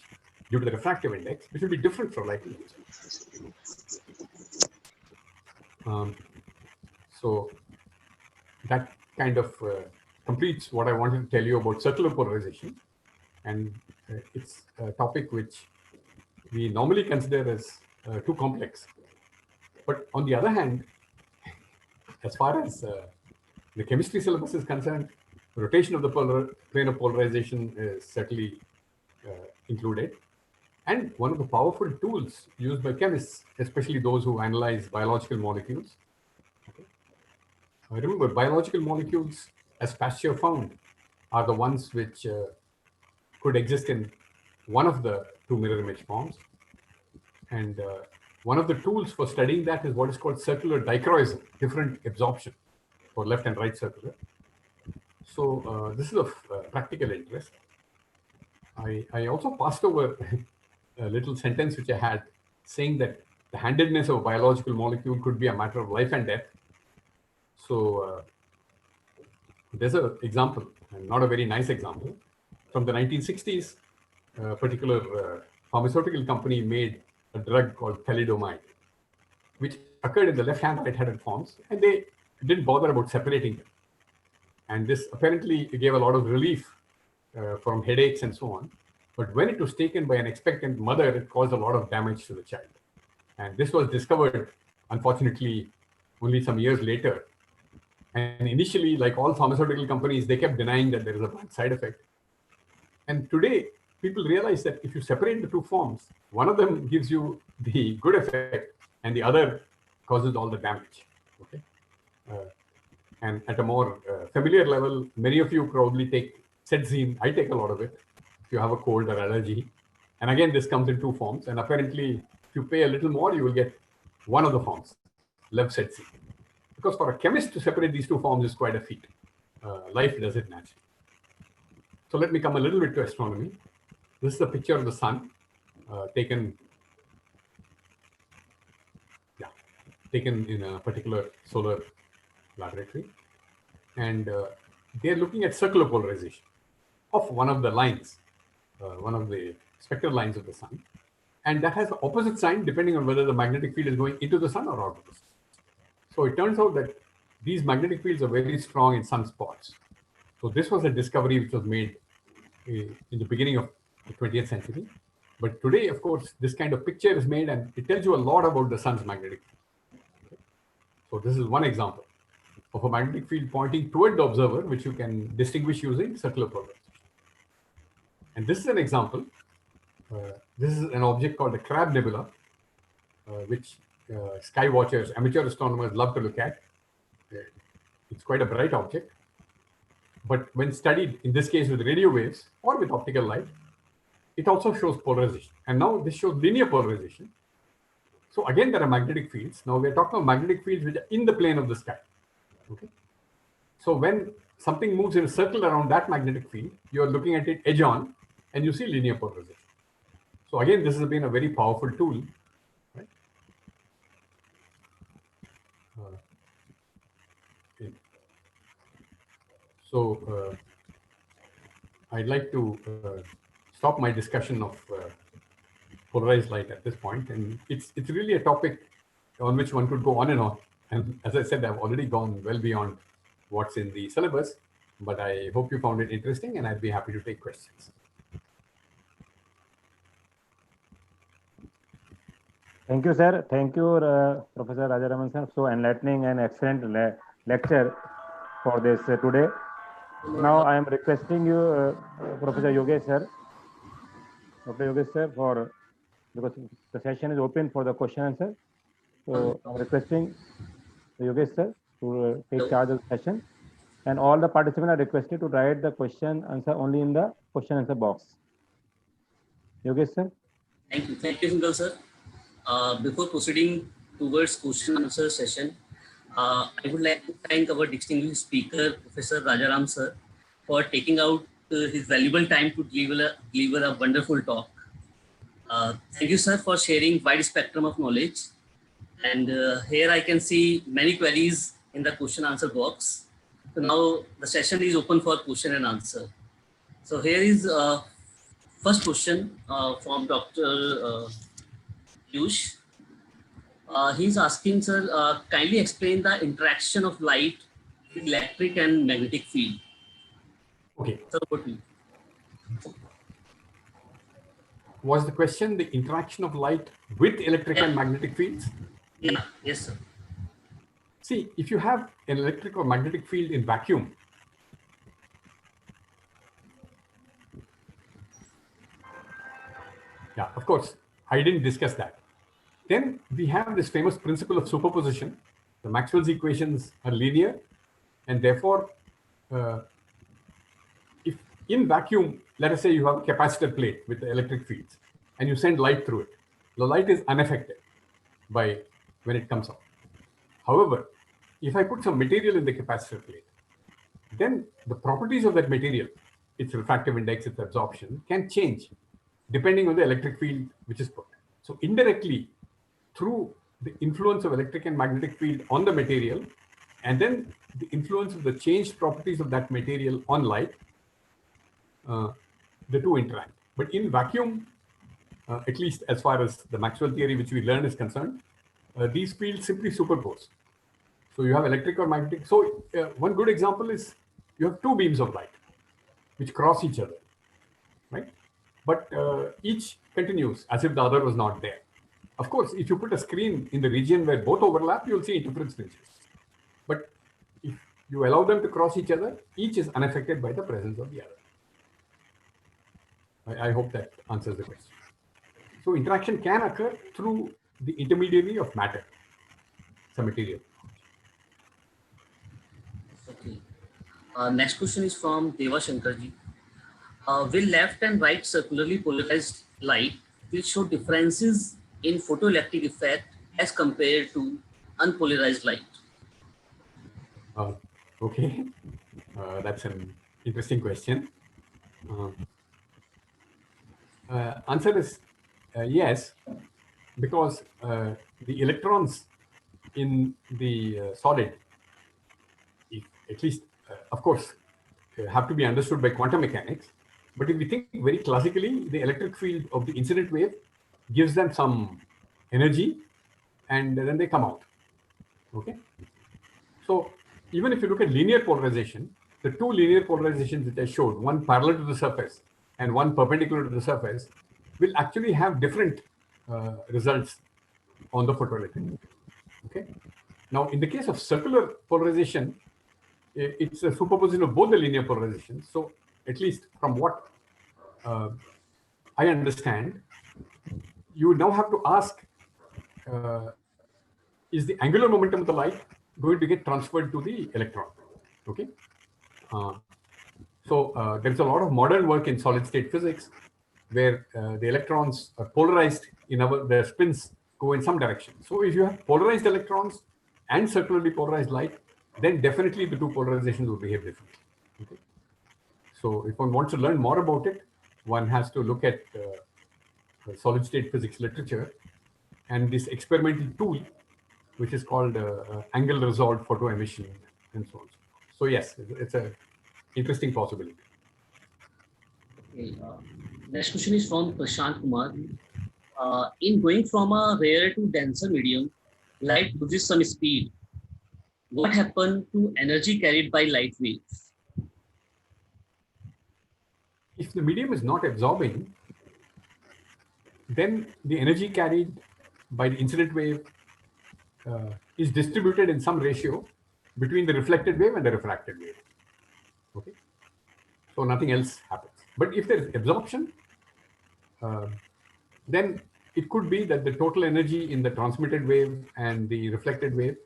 due to the refractive index, which will be different for light and heat. So that kind of completes what I wanted to tell you about circular polarization. And it's a topic which we normally consider as too complex. But on the other hand, as far as the chemistry syllabus is concerned, rotation of the plane of polarization is certainly included. And one of the powerful tools used by chemists, especially those who analyze biological molecules. Okay. Remember, biological molecules, as Pasteur found, are the ones which could exist in one of the two mirror image forms. And one of the tools for studying that is what is called circular dichroism, different absorption for left and right circular. So this is of practical interest. I also passed over a little sentence which I had saying that the handedness of a biological molecule could be a matter of life and death. So there's an example, and not a very nice example. From the 1960s, a particular pharmaceutical company made a drug called thalidomide, which occurred in the left-hand, right-handed forms, and they didn't bother about separating them. And this apparently gave a lot of relief from headaches and so on. But when it was taken by an expectant mother, it caused a lot of damage to the child. And this was discovered, unfortunately, only some years later. And initially, like all pharmaceutical companies, they kept denying that there is a bad side effect. And today, people realize that if you separate the two forms, one of them gives you the good effect and the other causes all the damage. Okay. And at a more familiar level, many of you probably take Cetirizine. I take a lot of it if you have a cold or allergy. And again, this comes in two forms. And apparently, if you pay a little more, you will get one of the forms, Cetirizine. Because for a chemist to separate these two forms is quite a feat. Life does it naturally. So let me come a little bit to astronomy. This is a picture of the sun taken in a particular solar laboratory. And they're looking at circular polarization of one of the lines, one of the spectral lines of the sun. and that has the opposite sign depending on whether the magnetic field is going into the sun or out of the sun. So it turns out that these magnetic fields are very strong in sunspots. So this was a discovery which was made in the beginning of the 20th century. But today, of course, this kind of picture is made and it tells you a lot about the sun's magnetic field. So this is one example of a magnetic field pointing toward the observer, which you can distinguish using circular polarization. And this is an example. This is an object called the Crab Nebula, which sky watchers, amateur astronomers love to look at. It's quite a bright object. But when studied, in this case with radio waves or with optical light, it also shows polarization. And now this shows linear polarization. So again, there are magnetic fields. Now we're talking about magnetic fields which are in the plane of the sky. Okay. So when something moves in a circle around that magnetic field, you're looking at it edge on and you see linear polarization. So again, this has been a very powerful tool. Right? Okay. So I'd like to stop my discussion of polarized light at this point, and it's really a topic on which one could go on and on. And as I said, I've already gone well beyond what's in the syllabus, but I hope you found it interesting, and I'd be happy to take questions. Thank you, sir. Thank you, Professor Rajaram, sir. So enlightening and excellent lecture for this today. Now I am requesting you, Professor Yogesh, sir, Dr. Yogesh, sir, because the session is open for the question answer. So I'm requesting Yogesh, sir, to take charge of the session. And all the participants are requested to write the question answer only in the question answer box. Yogesh, sir. Thank you, Singal, sir. Before proceeding towards question answer session, I would like to thank our distinguished speaker, Professor Rajaram, sir, for taking out his valuable time to deliver a wonderful talk. Thank you, sir, for sharing wide spectrum of knowledge. And here I can see many queries in the question answer box. So now the session is open for question and answer. So here is first question from Dr. Piyush. He's asking, sir, kindly explain the interaction of light with electric and magnetic field. Okay. Sir, what do you? Was the question the interaction of light with electric and magnetic fields? Yeah. Yes, sir. See, if you have an electric or magnetic field in vacuum, yeah, of course, I didn't discuss that. Then we have this famous principle of superposition. The Maxwell's equations are linear, and therefore, if in vacuum, let us say you have a capacitor plate with the electric fields, and you send light through it, the light is unaffected by when it comes out. However, if I put some material in the capacitor plate, then the properties of that material, its refractive index, its absorption, can change depending on the electric field which is put. So indirectly, through the influence of electric and magnetic field on the material, and then the influence of the changed properties of that material on light, the two interact. But in vacuum, at least as far as the Maxwell theory which we learned is concerned, these fields simply superpose. So you have electric or magnetic. So one good example is you have two beams of light which cross each other, right? But each continues as if the other was not there. Of course, if you put a screen in the region where both overlap, you'll see interference fringes. But if you allow them to cross each other, each is unaffected by the presence of the other. I hope that answers the question. So interaction can occur through the intermediary of matter, some material. Okay. Next question is from Deva Shankarji. Will left and right circularly polarized light will show differences in photoelectric effect as compared to unpolarized light? Okay, that's an interesting question. Answer is yes, because the electrons in the solid, at least, of course, have to be understood by quantum mechanics. But if we think very classically, the electric field of the incident wave gives them some energy, and then they come out. Okay. So even if you look at linear polarization, the two linear polarizations which I showed, one parallel to the surface and one perpendicular to the surface, will actually have different results on the photoelectric. Okay. Now, in the case of circular polarization, it's a superposition of both the linear polarizations. So, at least from what I understand, you now have to ask, is the angular momentum of the light going to get transferred to the electron? Okay. So there's a lot of modern work in solid state physics where the electrons are polarized their spins go in some direction. So if you have polarized electrons and circularly polarized light, then definitely the two polarizations will behave differently. Okay. So if one wants to learn more about it, one has to look at solid state physics literature and this experimental tool, which is called angle resolved photo emission and so on. So yes, it's a interesting possibility. Okay, next question is from Prashant Kumar. In going from a rarer to denser medium, light loses some speed. What happened to energy carried by light waves? If the medium is not absorbing, then the energy carried by the incident wave is distributed in some ratio between the reflected wave and the refracted wave. Okay, so nothing else happens. But if there is absorption, then it could be that the total energy in the transmitted wave and the reflected wave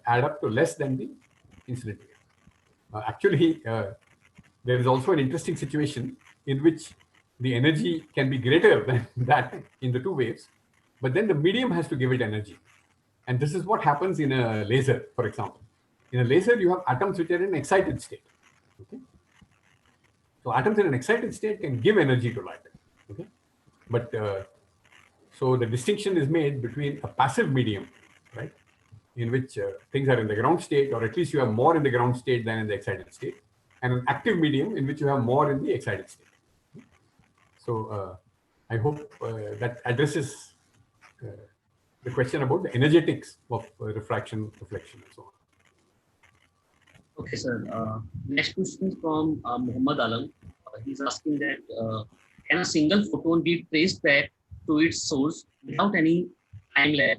add up to less than the incident wave. Actually, there is also an interesting situation in which the energy can be greater than that in the two waves, but then the medium has to give it energy. And this is what happens in a laser, for example. In a laser, you have atoms which are in excited state. Okay? So atoms in an excited state can give energy to light. Okay? But so the distinction is made between a passive medium, right, in which things are in the ground state, or at least you have more in the ground state than in the excited state, and an active medium in which you have more in the excited state. So I hope that addresses the question about the energetics of refraction, reflection, and so on. Okay, sir. Next question is from Muhammad Alam. He's asking that can a single photon be traced back to its source without any time lag?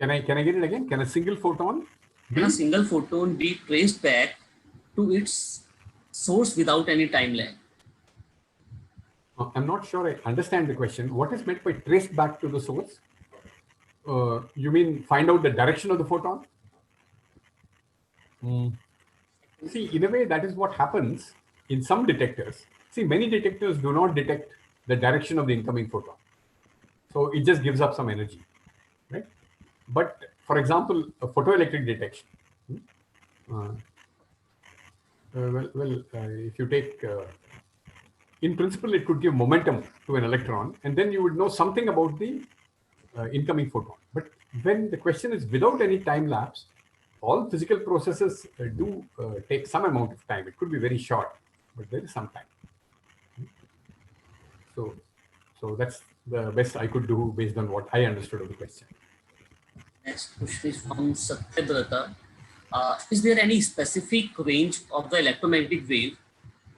Can I get it again? Can a single photon be traced back to its source without any time lag? I'm not sure I understand the question. What is meant by traced back to the source? You mean find out the direction of the photon? See, in a way, that is what happens in some detectors. See, many detectors do not detect the direction of the incoming photon. So it just gives up some energy, right? But for example, a photoelectric detection. If you take, in principle, it could give momentum to an electron, and then you would know something about the incoming photon. But when the question is without any time lapse, all physical processes do take some amount of time. It could be very short, but there is some time. So that's the best I could do based on what I understood of the question. Next question is from Satyabrata. Is there any specific range of the electromagnetic wave?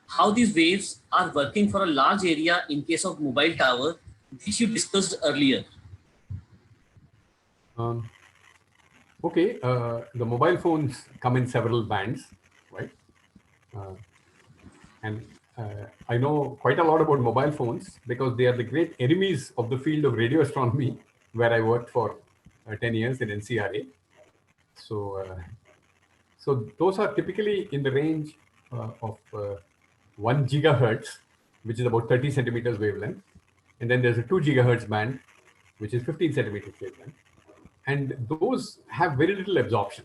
How these waves are working for a large area in case of mobile tower, which you discussed earlier? Okay, the mobile phones come in several bands, right? And I know quite a lot about mobile phones because they are the great enemies of the field of radio astronomy, where I worked for 10 years in NCRA. So, so those are typically in the range of 1 gigahertz, which is about 30 centimeters wavelength. And then there's a 2 gigahertz band, which is 15 centimeters wavelength. And those have very little absorption,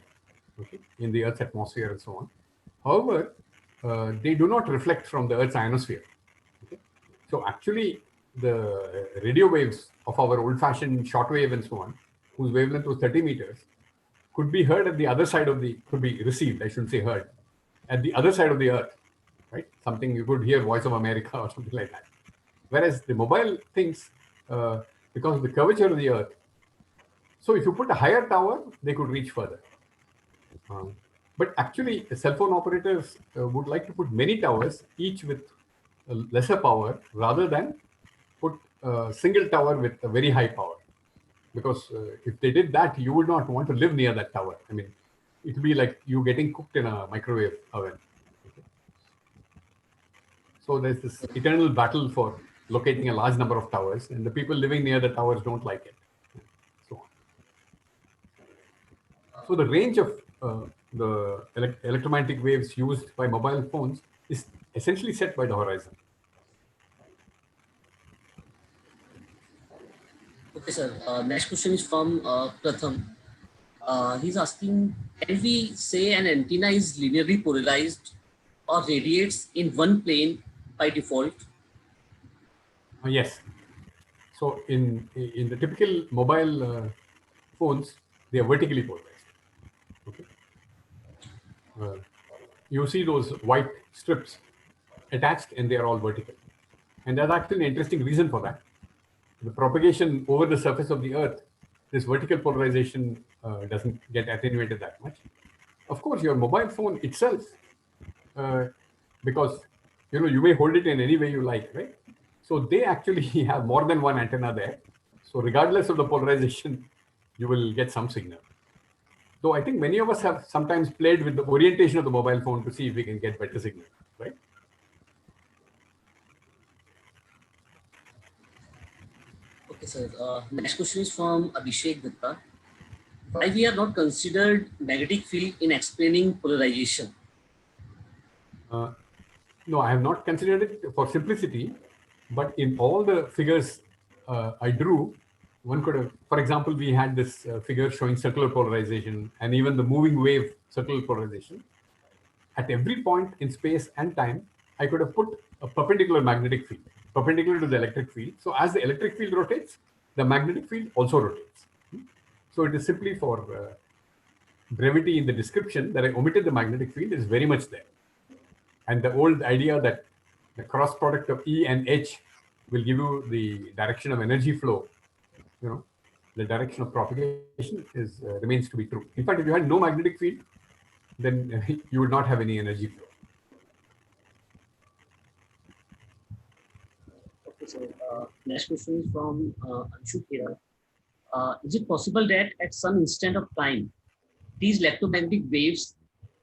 okay, in the Earth's atmosphere and so on. However, they do not reflect from the Earth's ionosphere. Okay? So actually, the radio waves of our old-fashioned shortwave and so on, whose wavelength was 30 meters, could be heard at the other side of could be received, I shouldn't say heard, at the other side of the Earth, right? Something you could hear Voice of America or something like that. Whereas the mobile things, because of the curvature of the earth, so if you put a higher tower, they could reach further. But actually, cell phone operators would like to put many towers, each with lesser power, rather than put a single tower with a very high power. Because if they did that, you would not want to live near that tower. I mean, it would be like you getting cooked in a microwave oven. Okay. So there's this eternal battle for locating a large number of towers, and the people living near the towers don't like it. So on. So the range of the electromagnetic waves used by mobile phones is essentially set by the horizon. Okay, sir. Next question is from Pratham. He's asking, can we say an antenna is linearly polarized or radiates in one plane by default? Yes. So in the typical mobile phones, they are vertically polarized. Okay. You see those white strips attached, and they are all vertical. And there's actually an interesting reason for that. The propagation over the surface of the Earth, this vertical polarization doesn't get attenuated that much. Of course, your mobile phone itself, because you may hold it in any way you like, right? So they actually have more than one antenna there. So regardless of the polarization, you will get some signal. Though I think many of us have sometimes played with the orientation of the mobile phone to see if we can get better signal, right? Okay, sir. Next question is from Abhishek Gupta. Why we are not considered magnetic field in explaining polarization? No, I have not considered it for simplicity, but in all the figures I drew, one could have, for example, we had this figure showing circular polarization and even the moving wave circular polarization. At every point in space and time, I could have put a perpendicular magnetic field, perpendicular to the electric field. So as the electric field rotates, the magnetic field also rotates. So it is simply for brevity in the description that I omitted the magnetic field is very much there. And the old idea that the cross product of E and H will give you the direction of energy flow, the direction of propagation is remains to be true. In fact, if you had no magnetic field, then you would not have any energy flow. Okay, so next question is from Anshu Kera. Is it possible that at some instant of time, these electromagnetic waves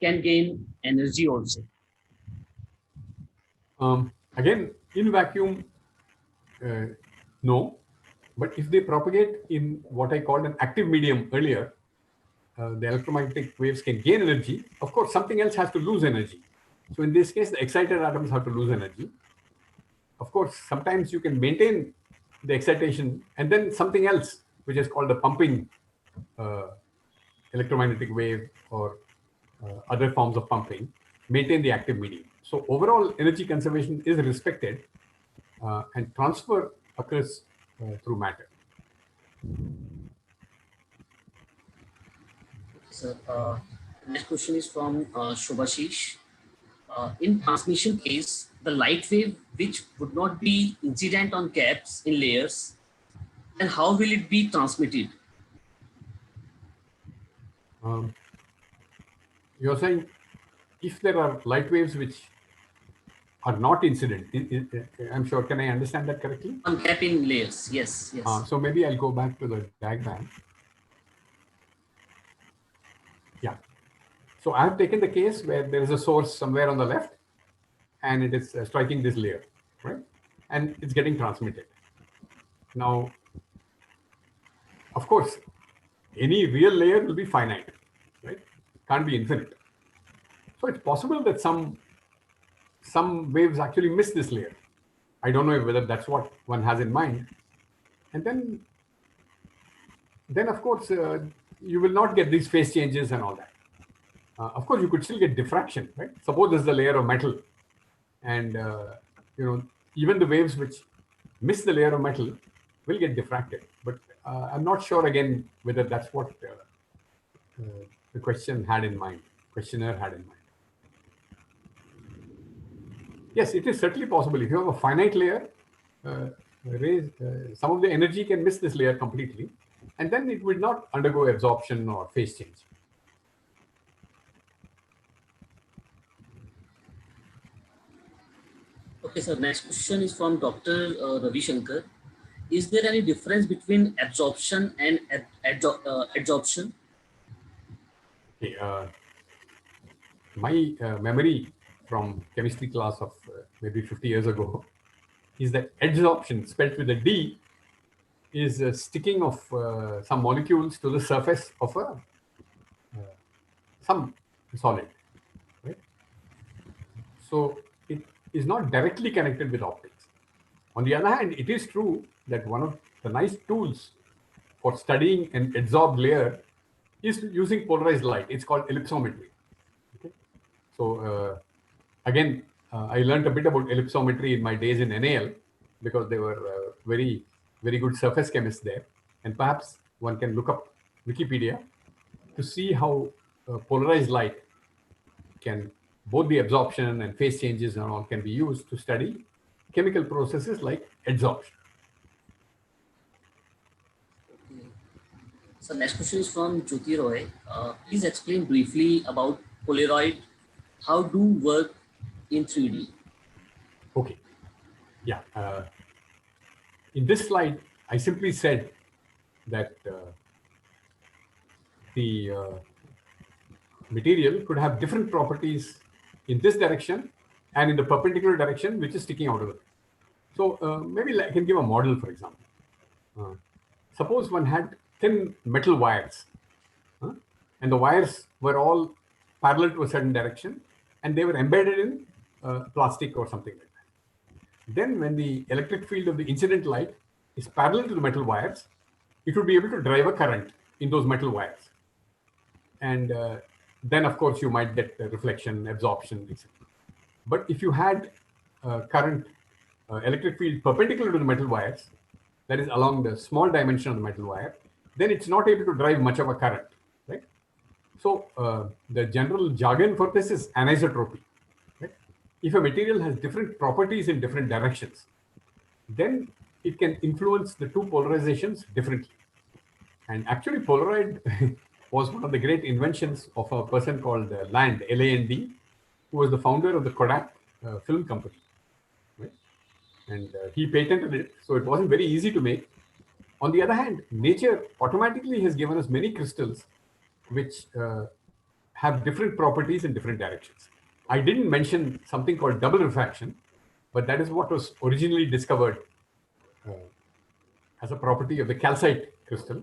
can gain energy also? Again, in vacuum, no. But if they propagate in what I called an active medium earlier, the electromagnetic waves can gain energy. Of course, something else has to lose energy. So in this case, the excited atoms have to lose energy. Of course, sometimes you can maintain the excitation and then something else, which is called the pumping electromagnetic wave or other forms of pumping, maintain the active medium. So overall energy conservation is respected and transfer occurs through matter. So next question is from Shubhashish. In transmission case, the light wave which would not be incident on gaps in layers, then how will it be transmitted? You're saying if there are light waves which are not incident, I'm sure, can I understand that correctly? On gap in layers, yes, yes. So maybe I'll go back to the diagram. Yeah. So I have taken the case where there is a source somewhere on the left and it is striking this layer, right? And it's getting transmitted. Now, of course, any real layer will be finite, right? Can't be infinite. So it's possible that some waves actually miss this layer. I don't know whether that's what one has in mind. And then of course, you will not get these phase changes and all that. Of course, you could still get diffraction, right? Suppose there's a layer of metal and, even the waves which miss the layer of metal will get diffracted. But I'm not sure, again, whether that's what the questioner had in mind. Yes, it is certainly possible. If you have a finite layer, rays, some of the energy can miss this layer completely, and then it will not undergo absorption or phase change. Okay, sir. Next question is from Dr. Ravi Shankar. Is there any difference between absorption and adsorption? Okay, my memory from chemistry class of maybe 50 years ago is that adsorption, spelled with a D, is sticking of some molecules to the surface of a some solid, right? So it is not directly connected with optics. On the other hand, it is true that one of the nice tools for studying an adsorbed layer is using polarized light. It's called ellipsometry. Okay? So again, I learned a bit about ellipsometry in my days in NAL because they were very good surface chemists there. And perhaps one can look up Wikipedia to see how polarized light can, both the absorption and phase changes and all can be used to study chemical processes like adsorption. Okay. So next question is from Jyoti Roy. Please explain briefly about Polaroid. How do work in 3D? Okay. Yeah. In this slide, I simply said that the material could have different properties in this direction and in the perpendicular direction, which is sticking out of it. So maybe I can give a model, for example. Suppose one had thin metal wires, and the wires were all parallel to a certain direction, and they were embedded in plastic or something like that. Then when the electric field of the incident light is parallel to the metal wires, it would be able to drive a current in those metal wires. And then, of course, you might get reflection, absorption, etc. But if you had current electric field perpendicular to the metal wires, that is along the small dimension of the metal wire, then it's not able to drive much of a current, right? So the general jargon for this is anisotropy. Right? If a material has different properties in different directions, then it can influence the two polarizations differently. And actually, Polaroid was one of the great inventions of a person called Land, L-A-N-D, who was the founder of the Kodak film company. Right? And he patented it, so it wasn't very easy to make. On the other hand, nature automatically has given us many crystals which have different properties in different directions. I didn't mention something called double refraction, but that is what was originally discovered as a property of the calcite crystal,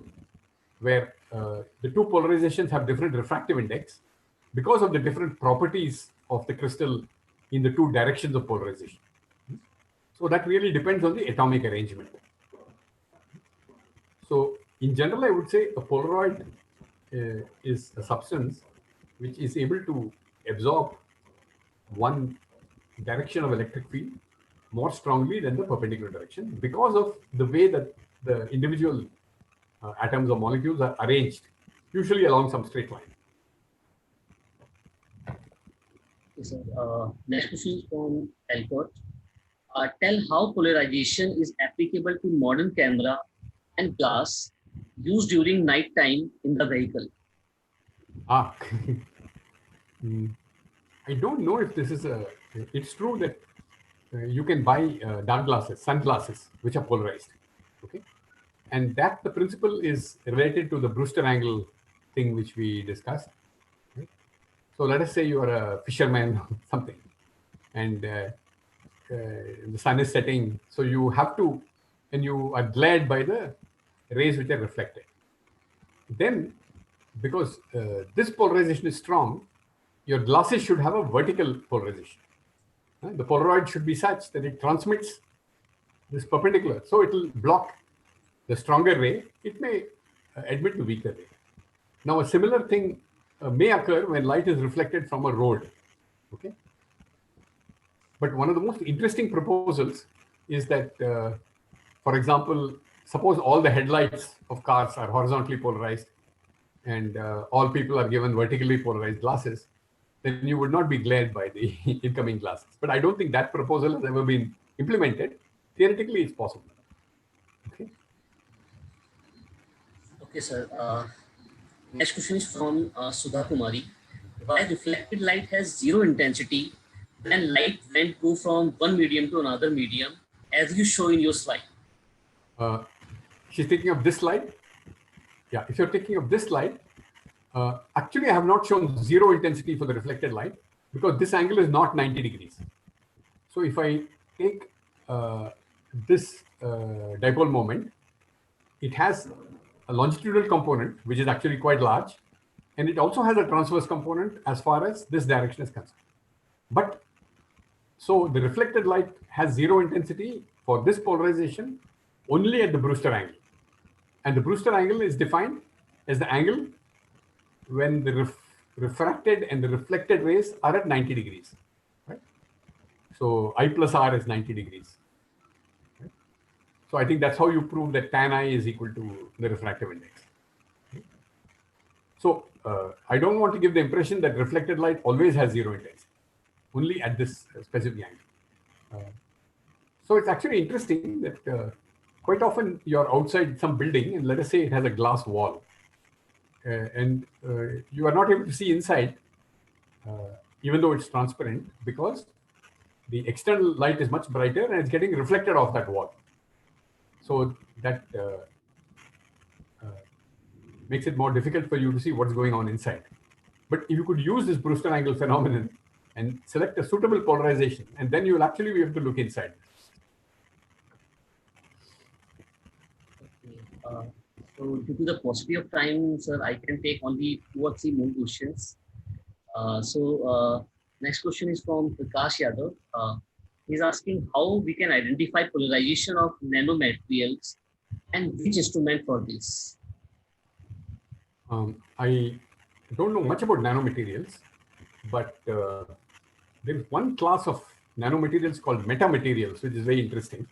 where the two polarizations have different refractive index because of the different properties of the crystal in the two directions of polarization. So that really depends on the atomic arrangement. So in general, I would say a Polaroid is a substance which is able to absorb one direction of electric field more strongly than the perpendicular direction because of the way that the individual atoms or molecules are arranged, usually along some straight line. Okay, sir. Next question is from Elcott. Tell how polarization is applicable to modern camera and glass used during night time in the vehicle. I don't know if this is it's true that you can buy dark glasses, sunglasses, which are polarized. Okay. And that the principle is related to the Brewster angle thing, which we discussed. Right? So let us say you are a fisherman or something, and the sun is setting. So you have to, and you are glared by the rays which are reflected. Then, because this polarization is strong, your glasses should have a vertical polarization. The Polaroid should be such that it transmits this perpendicular. So it will block the stronger ray. It may admit the weaker ray. Now, a similar thing may occur when light is reflected from a road. Okay. But one of the most interesting proposals is that, for example, suppose all the headlights of cars are horizontally polarized and all people are given vertically polarized glasses, then you would not be glared by the incoming glasses. But I don't think that proposal has ever been implemented. theoretically it's possible. Okay. Okay, sir. Next question is from Sudha Kumari. Why reflected light has zero intensity when light went go from one medium to another medium, as you show in your slide? She's thinking of this slide. Yeah, if you're taking of this slide, actually I have not shown zero intensity for the reflected light because this angle is not 90 degrees. So if I take this dipole moment, it has a longitudinal component, which is actually quite large, and it also has a transverse component as far as this direction is concerned. But so the reflected light has zero intensity for this polarization only at the Brewster angle. And the Brewster angle is defined as the angle when the refracted and the reflected rays are at 90 degrees. Right? So I plus R is 90 degrees. Right? So I think that's how you prove that tan I is equal to the refractive index. Okay? So I don't want to give the impression that reflected light always has zero intensity, only at this specific angle. So it's actually interesting that quite often you're outside some building and let us say it has a glass wall and you are not able to see inside even though it's transparent because the external light is much brighter and it's getting reflected off that wall. So that makes it more difficult for you to see what's going on inside. But if you could use this Brewster angle phenomenon and select a suitable polarization, and then you will actually be able to look inside. So due to the paucity of time, sir, I can take only 2 or 3 more questions. Next question is from Prakash Yadav. He's asking how we can identify polarization of nanomaterials and which instrument for this. I don't know much about nanomaterials, but there is one class of nanomaterials called metamaterials, which is very interesting.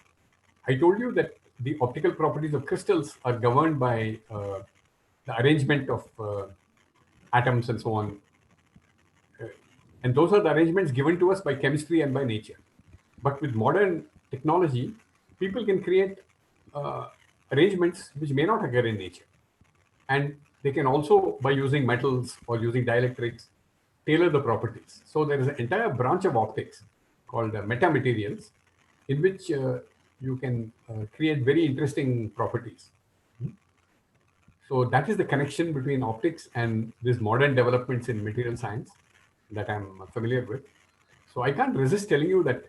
I told you that the optical properties of crystals are governed by the arrangement of atoms and so on. And those are the arrangements given to us by chemistry and by nature. But with modern technology, people can create arrangements which may not occur in nature. And they can also, by using metals or using dielectrics, tailor the properties. So there is an entire branch of optics called metamaterials, in which you can create very interesting properties. So that is the connection between optics and these modern developments in material science that I'm familiar with. So I can't resist telling you that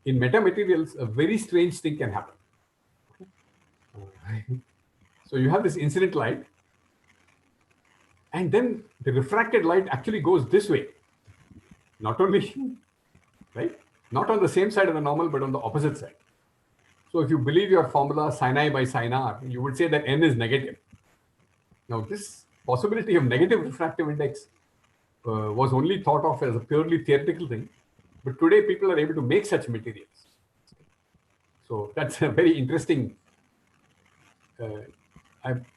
in metamaterials, a very strange thing can happen. So you have this incident light, and then the refracted light actually goes this way. Not only, right? Not on the same side of the normal, but on the opposite side. So if you believe your formula sin I by sin R, you would say that n is negative. Now this possibility of negative refractive index was only thought of as a purely theoretical thing, but today people are able to make such materials. So that's a very interesting.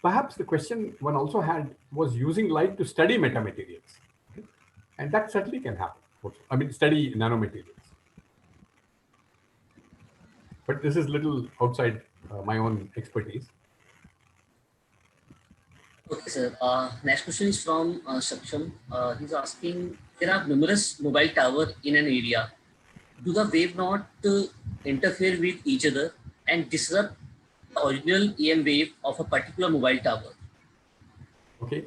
Perhaps the question one also had was using light to study metamaterials, okay? And that certainly can happen. Also. I mean, study nanomaterials. But this is little outside my own expertise. Okay, sir. Next question is from Saksham. He's asking, there are numerous mobile towers in an area. Do the wave not interfere with each other and disrupt the original EM wave of a particular mobile tower? Okay.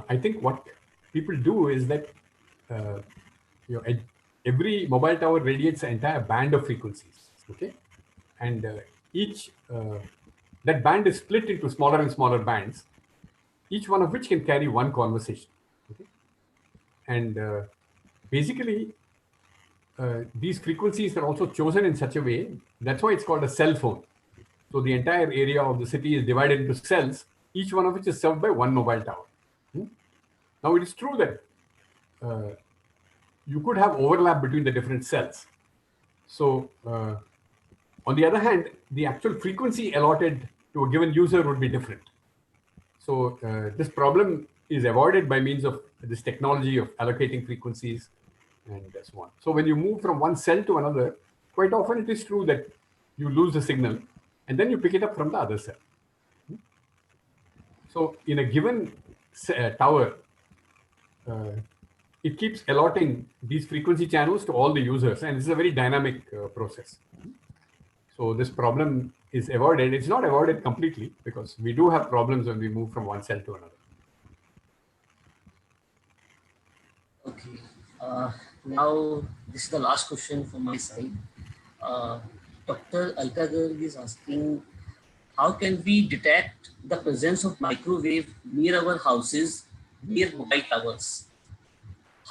I think what people do is that every mobile tower radiates an entire band of frequencies. Okay. And each that band is split into smaller and smaller bands, each one of which can carry one conversation. Okay? And basically, these frequencies are also chosen in such a way, that's why it's called a cell phone. So the entire area of the city is divided into cells, each one of which is served by one mobile tower. Now it is true that you could have overlap between the different cells. So on the other hand, the actual frequency allotted to a given user would be different. So this problem is avoided by means of this technology of allocating frequencies and so on. So when you move from one cell to another, quite often it is true that you lose the signal, and then you pick it up from the other cell. So in a given tower, it keeps allotting these frequency channels to all the users, and this is a very dynamic process. So this problem is avoided. It's not avoided completely, because we do have problems when we move from one cell to another. Okay. Now, this is the last question from my side. Dr. Alkagar is asking, how can we detect the presence of microwave near our houses, near mobile towers?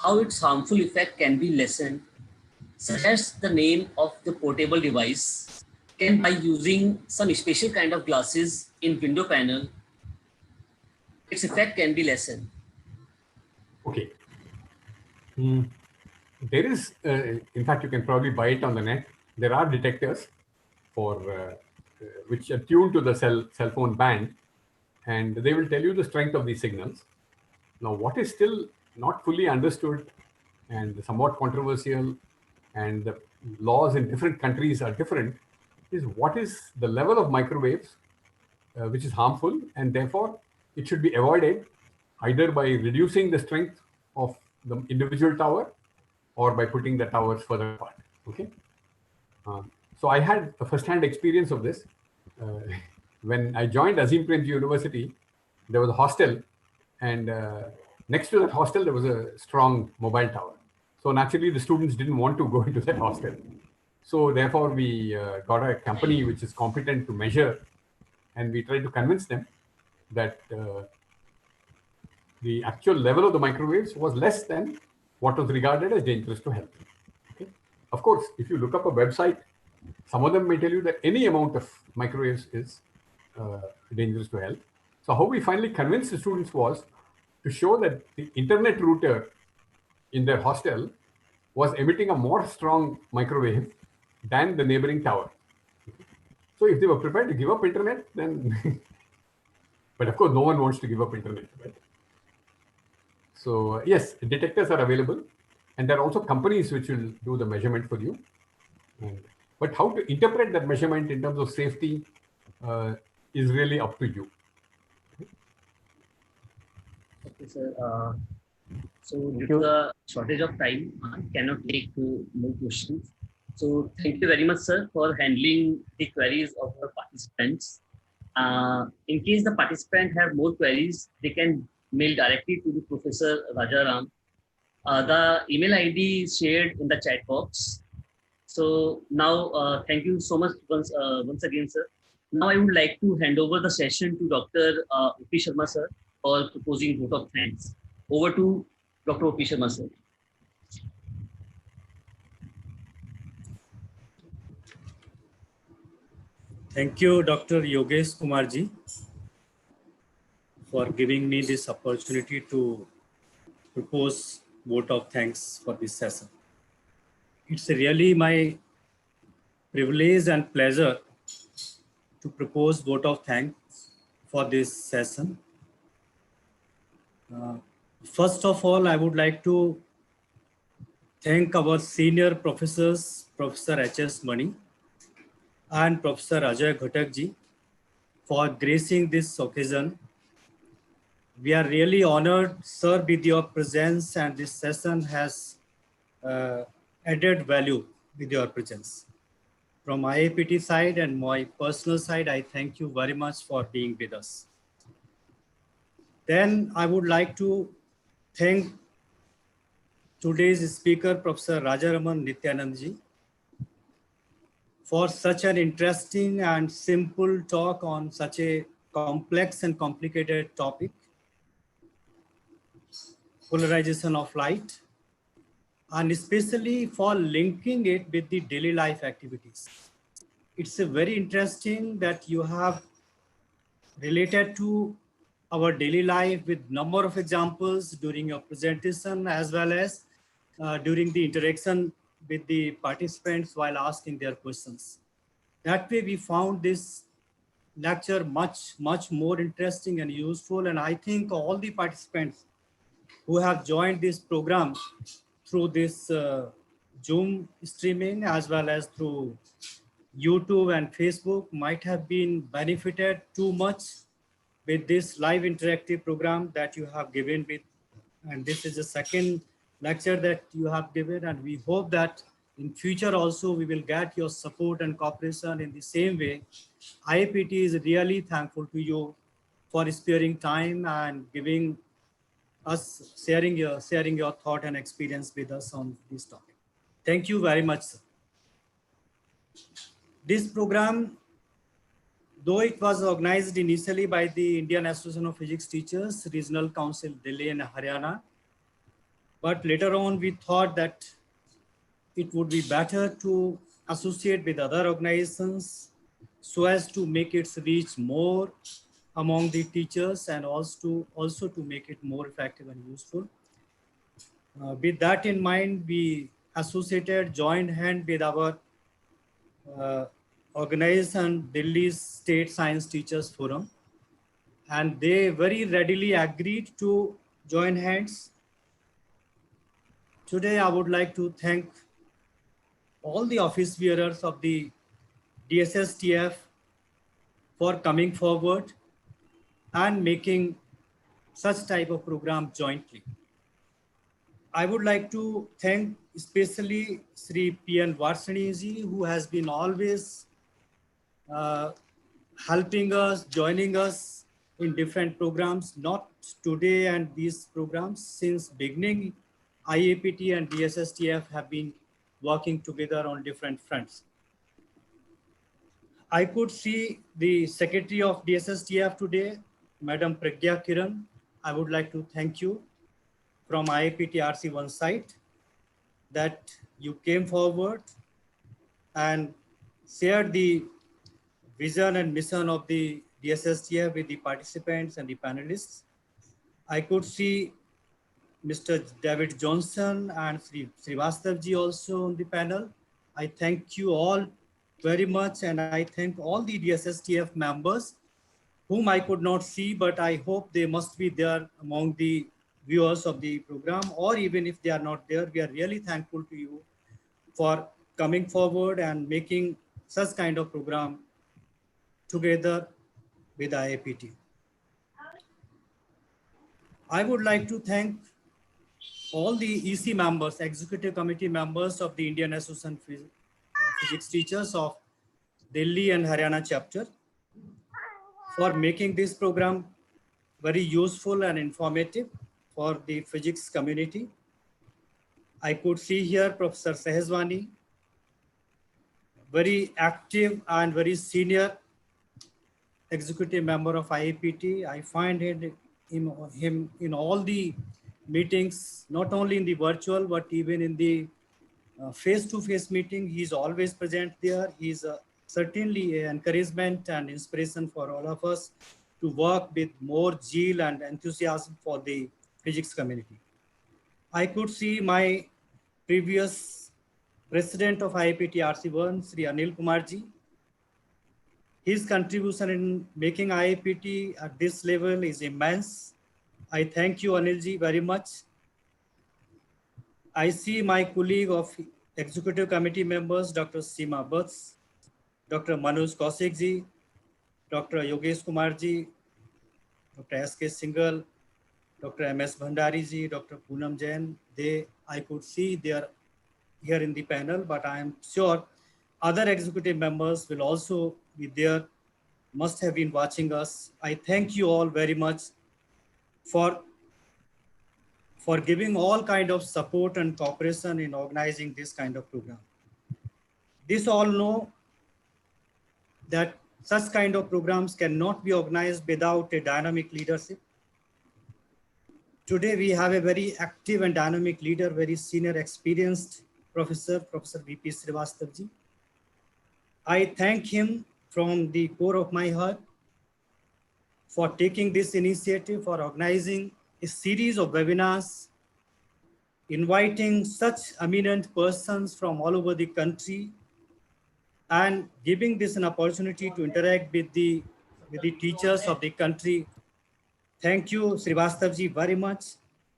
How its harmful effect can be lessened, such as the name of the portable device, can by using some special kind of glasses in window panel, its effect can be lessened. Okay. There is, in fact, you can probably buy it on the net. There are detectors for which are tuned to the cell phone band, and they will tell you the strength of these signals. Now, what is still not fully understood and somewhat controversial, and the laws in different countries are different, is what is the level of microwaves which is harmful, and therefore it should be avoided either by reducing the strength of the individual tower or by putting the towers further apart. Okay. So I had a first-hand experience of this. When I joined Azim Premji University, there was a hostel, and next to that hostel, there was a strong mobile tower. So naturally, the students didn't want to go into that hostel. So therefore, we got a company which is competent to measure, and we tried to convince them that the actual level of the microwaves was less than what was regarded as dangerous to health. Okay? Of course, if you look up a website, some of them may tell you that any amount of microwaves is dangerous to health. So how we finally convinced the students was to show that the internet router in their hostel was emitting a more strong microwave than the neighboring tower. So if they were prepared to give up internet, then, but of course, no one wants to give up internet, right? So yes, detectors are available, and there are also companies which will do the measurement for you. But how to interpret that measurement in terms of safety is really up to you. Okay, sir. So due to the shortage of time, I cannot take more questions. So thank you very much, sir, for handling the queries of the participants. In case the participant have more queries, they can mail directly to the Professor Rajaram. The email ID is shared in the chat box. So now, thank you so much once again, sir. Now I would like to hand over the session to Dr. O.P. Sharma, sir, for proposing vote of thanks. Over to Dr. O.P. Sharma, sir. Thank you, Dr. Yogesh Kumarji, for giving me this opportunity to propose vote of thanks for this session. It's really my privilege and pleasure to propose vote of thanks for this session. First of all, I would like to thank our senior professors, Professor H.S. Mani and Professor Ajay Ghatakji, for gracing this occasion. We are really honored, sir, with your presence, and this session has added value with your presence. From IAPT side and my personal side, I thank you very much for being with us. Then I would like to thank today's speaker, Professor Rajaram Nityananda, for such an interesting and simple talk on such a complex and complicated topic, polarization of light, and especially for linking it with the daily life activities. It's a very interesting that you have related to our daily life with number of examples during your presentation, as well as during the interaction with the participants while asking their questions. That way we found this lecture much more interesting and useful, and I think all the participants who have joined this program through this Zoom streaming as well as through YouTube and Facebook might have been benefited too much with this live interactive program that you have given with, and this is the second lecture that you have given, and we hope that in future also we will get your support and cooperation in the same way. IAPT is really thankful to you for sparing time and giving us, sharing your thought and experience with us on this topic. Thank you very much, sir. This program, though it was organized initially by the Indian Association of Physics Teachers, Regional Council, Delhi and Haryana, but later on we thought that it would be better to associate with other organizations so as to make its reach more among the teachers and also to make it more effective and useful. With that in mind, we associated, joined hand with our organization, Delhi's State Science Teachers Forum, and they very readily agreed to join hands. Today, I would like to thank all the office bearers of the DSTF for coming forward and making such type of program jointly. I would like to thank especially Sri P.N. Varsani ji, who has been always helping us, joining us in different programs, not today and these programs. Since beginning, IAPT and DSTF have been working together on different fronts. I could see the Secretary of DSTF today, Madam Pragya Kiran. I would like to thank you from IAPT RC1 site that you came forward and shared the vision and mission of the DSTF with the participants and the panelists. I could see Mr. David Johnson and Sri Srivastav ji also on the panel. I thank you all very much, and I thank all the DSTF members whom I could not see, but I hope they must be there among the viewers of the program, or even if they are not there, we are really thankful to you for coming forward and making such kind of program together with IAPT. I would like to thank all the EC members, Executive Committee members of the Indian Association of Physics Teachers of Delhi and Haryana chapter for making this program very useful and informative for the physics community. I could see here Professor Seheswani, very active and very senior executive member of IAPT. I find him in all the meetings, not only in the virtual, but even in the face-to-face meeting. He's always present there. He's certainly an encouragement and inspiration for all of us to work with more zeal and enthusiasm for the physics community. I could see my previous president of IAPT RC1, Sri Anil Kumarji. His contribution in making IAPT at this level is immense. I thank you, Anilji, very much. I see my colleague of executive committee members, Dr. Seema Butts, Dr. Manoj Kaushikji, Dr. Yogesh Kumarji, Dr. S.K. Singhal, Dr. M.S. Bhandari-ji, Dr. Poonam Jain. I could see they are here in the panel, but I am sure other executive members will also be there, must have been watching us. I thank you all very much for giving all kind of support and cooperation in organizing this kind of program. This all know that such kind of programs cannot be organized without a dynamic leadership. Today we have a very active and dynamic leader, very senior, experienced Professor V.P. Srivastav-ji. I thank him from the core of my heart for taking this initiative, for organizing a series of webinars, inviting such eminent persons from all over the country and giving this an opportunity to interact with the teachers of the country. Thank you, Srivastav-ji, very much.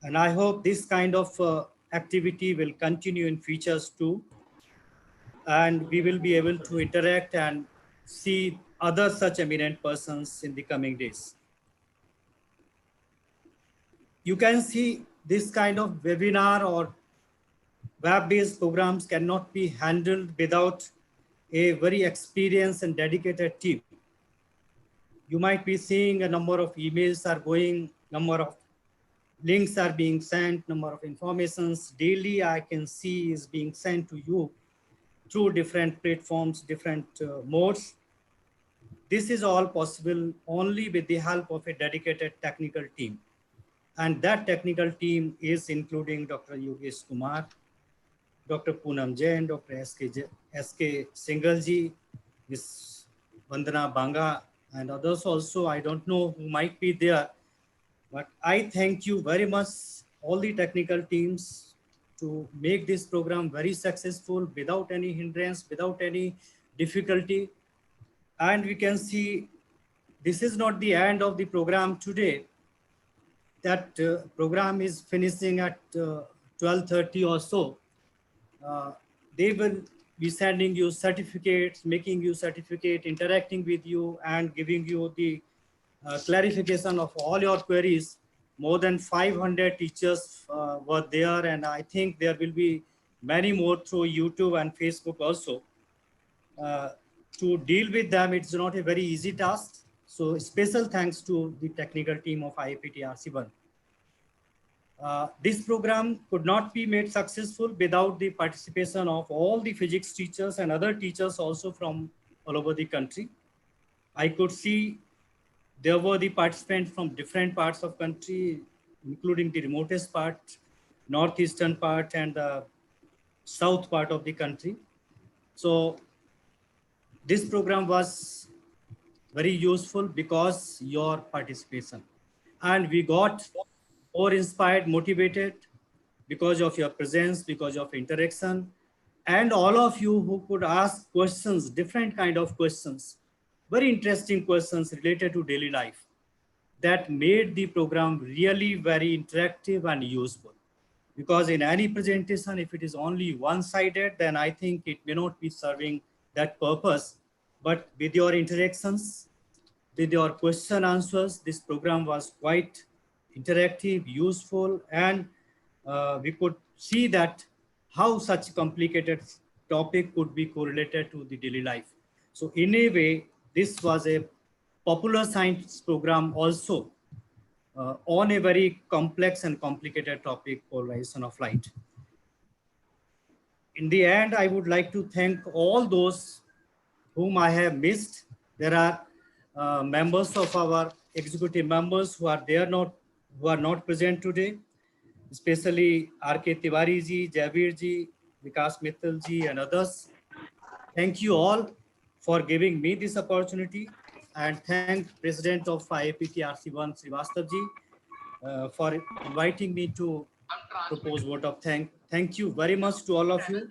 And I hope this kind of activity will continue in futures too. and we will be able to interact and see other such eminent persons in the coming days. You can see this kind of webinar or web-based programs cannot be handled without a very experienced and dedicated team. You might be seeing a number of emails are going, number of links are being sent, number of informations daily I can see is being sent to you through different platforms, different modes. This is all possible only with the help of a dedicated technical team. And that technical team is including Dr. Yogesh Kumar, Dr. Poonam Jain, Dr. S.K. Singalji, Ms. Vandana Banga, and others also. I don't know who might be there, but I thank you very much, all the technical teams, to make this program very successful without any hindrance, without any difficulty. And we can see this is not the end of the program today. That program is finishing at 12:30 or so. They will be sending you certificates, making you certificate, interacting with you, and giving you the clarification of all your queries. More than 500 teachers were there, and I think there will be many more through YouTube and Facebook also. To deal with them, it's not a very easy task. So special thanks to the technical team of IAPT RC1. This program could not be made successful without the participation of all the physics teachers and other teachers also from all over the country. I could see there were the participants from different parts of country, including the remotest part, northeastern part, and the south part of the country. So this program was very useful because your participation. And we got more inspired, motivated because of your presence, because of interaction, and all of you who could ask questions, different kind of questions, very interesting questions related to daily life, that made the program really very interactive and useful. Because in any presentation, if it is only one-sided, then I think it may not be serving that purpose. But with your interactions, with your question answers, this program was quite interactive, useful, and we could see that how such complicated topic could be correlated to the daily life. So in a way, this was a popular science program also on a very complex and complicated topic, polarization of light. In the end, I would like to thank all those whom I have missed. There are members of our executive members who are there who are not present today, especially R.K. Tiwari ji, Javeer ji, Vikas Mittal ji, and others. Thank you all for giving me this opportunity, and thank President of IAPT RC1 Srivastav ji for inviting me to propose vote of thanks. Thank you very much to all of you.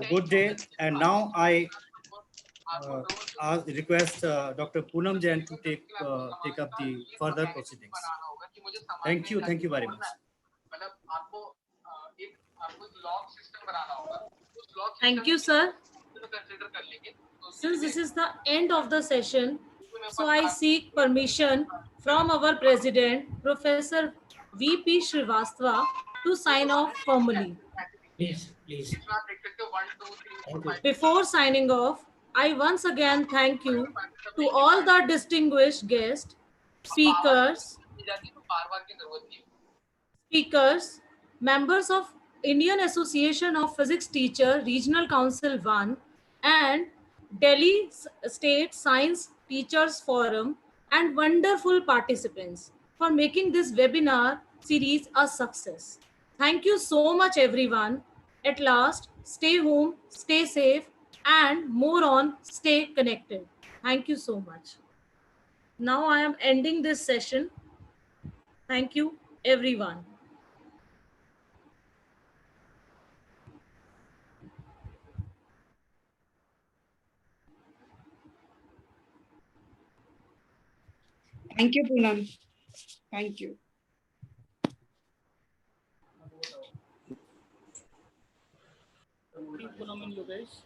Good day. And now I request Dr. Poonam Jain to take up the further proceedings. Thank you very much. Thank you, sir. Since this is the end of the session, so I seek permission from our president, Professor V.P. Srivastava, to sign off formally. Please, please. Before signing off, I once again thank you to all the distinguished guests, speakers, members of Indian Association of Physics Teacher Regional Council 1 and Delhi State Science Teachers Forum, and wonderful participants for making this webinar series a success. Thank you so much, everyone. At last, stay home, stay safe, and more on, stay connected. Thank you so much. Now I am ending this session. Thank you, everyone. Thank you, Poonam. Thank you. phenomenon, you guys.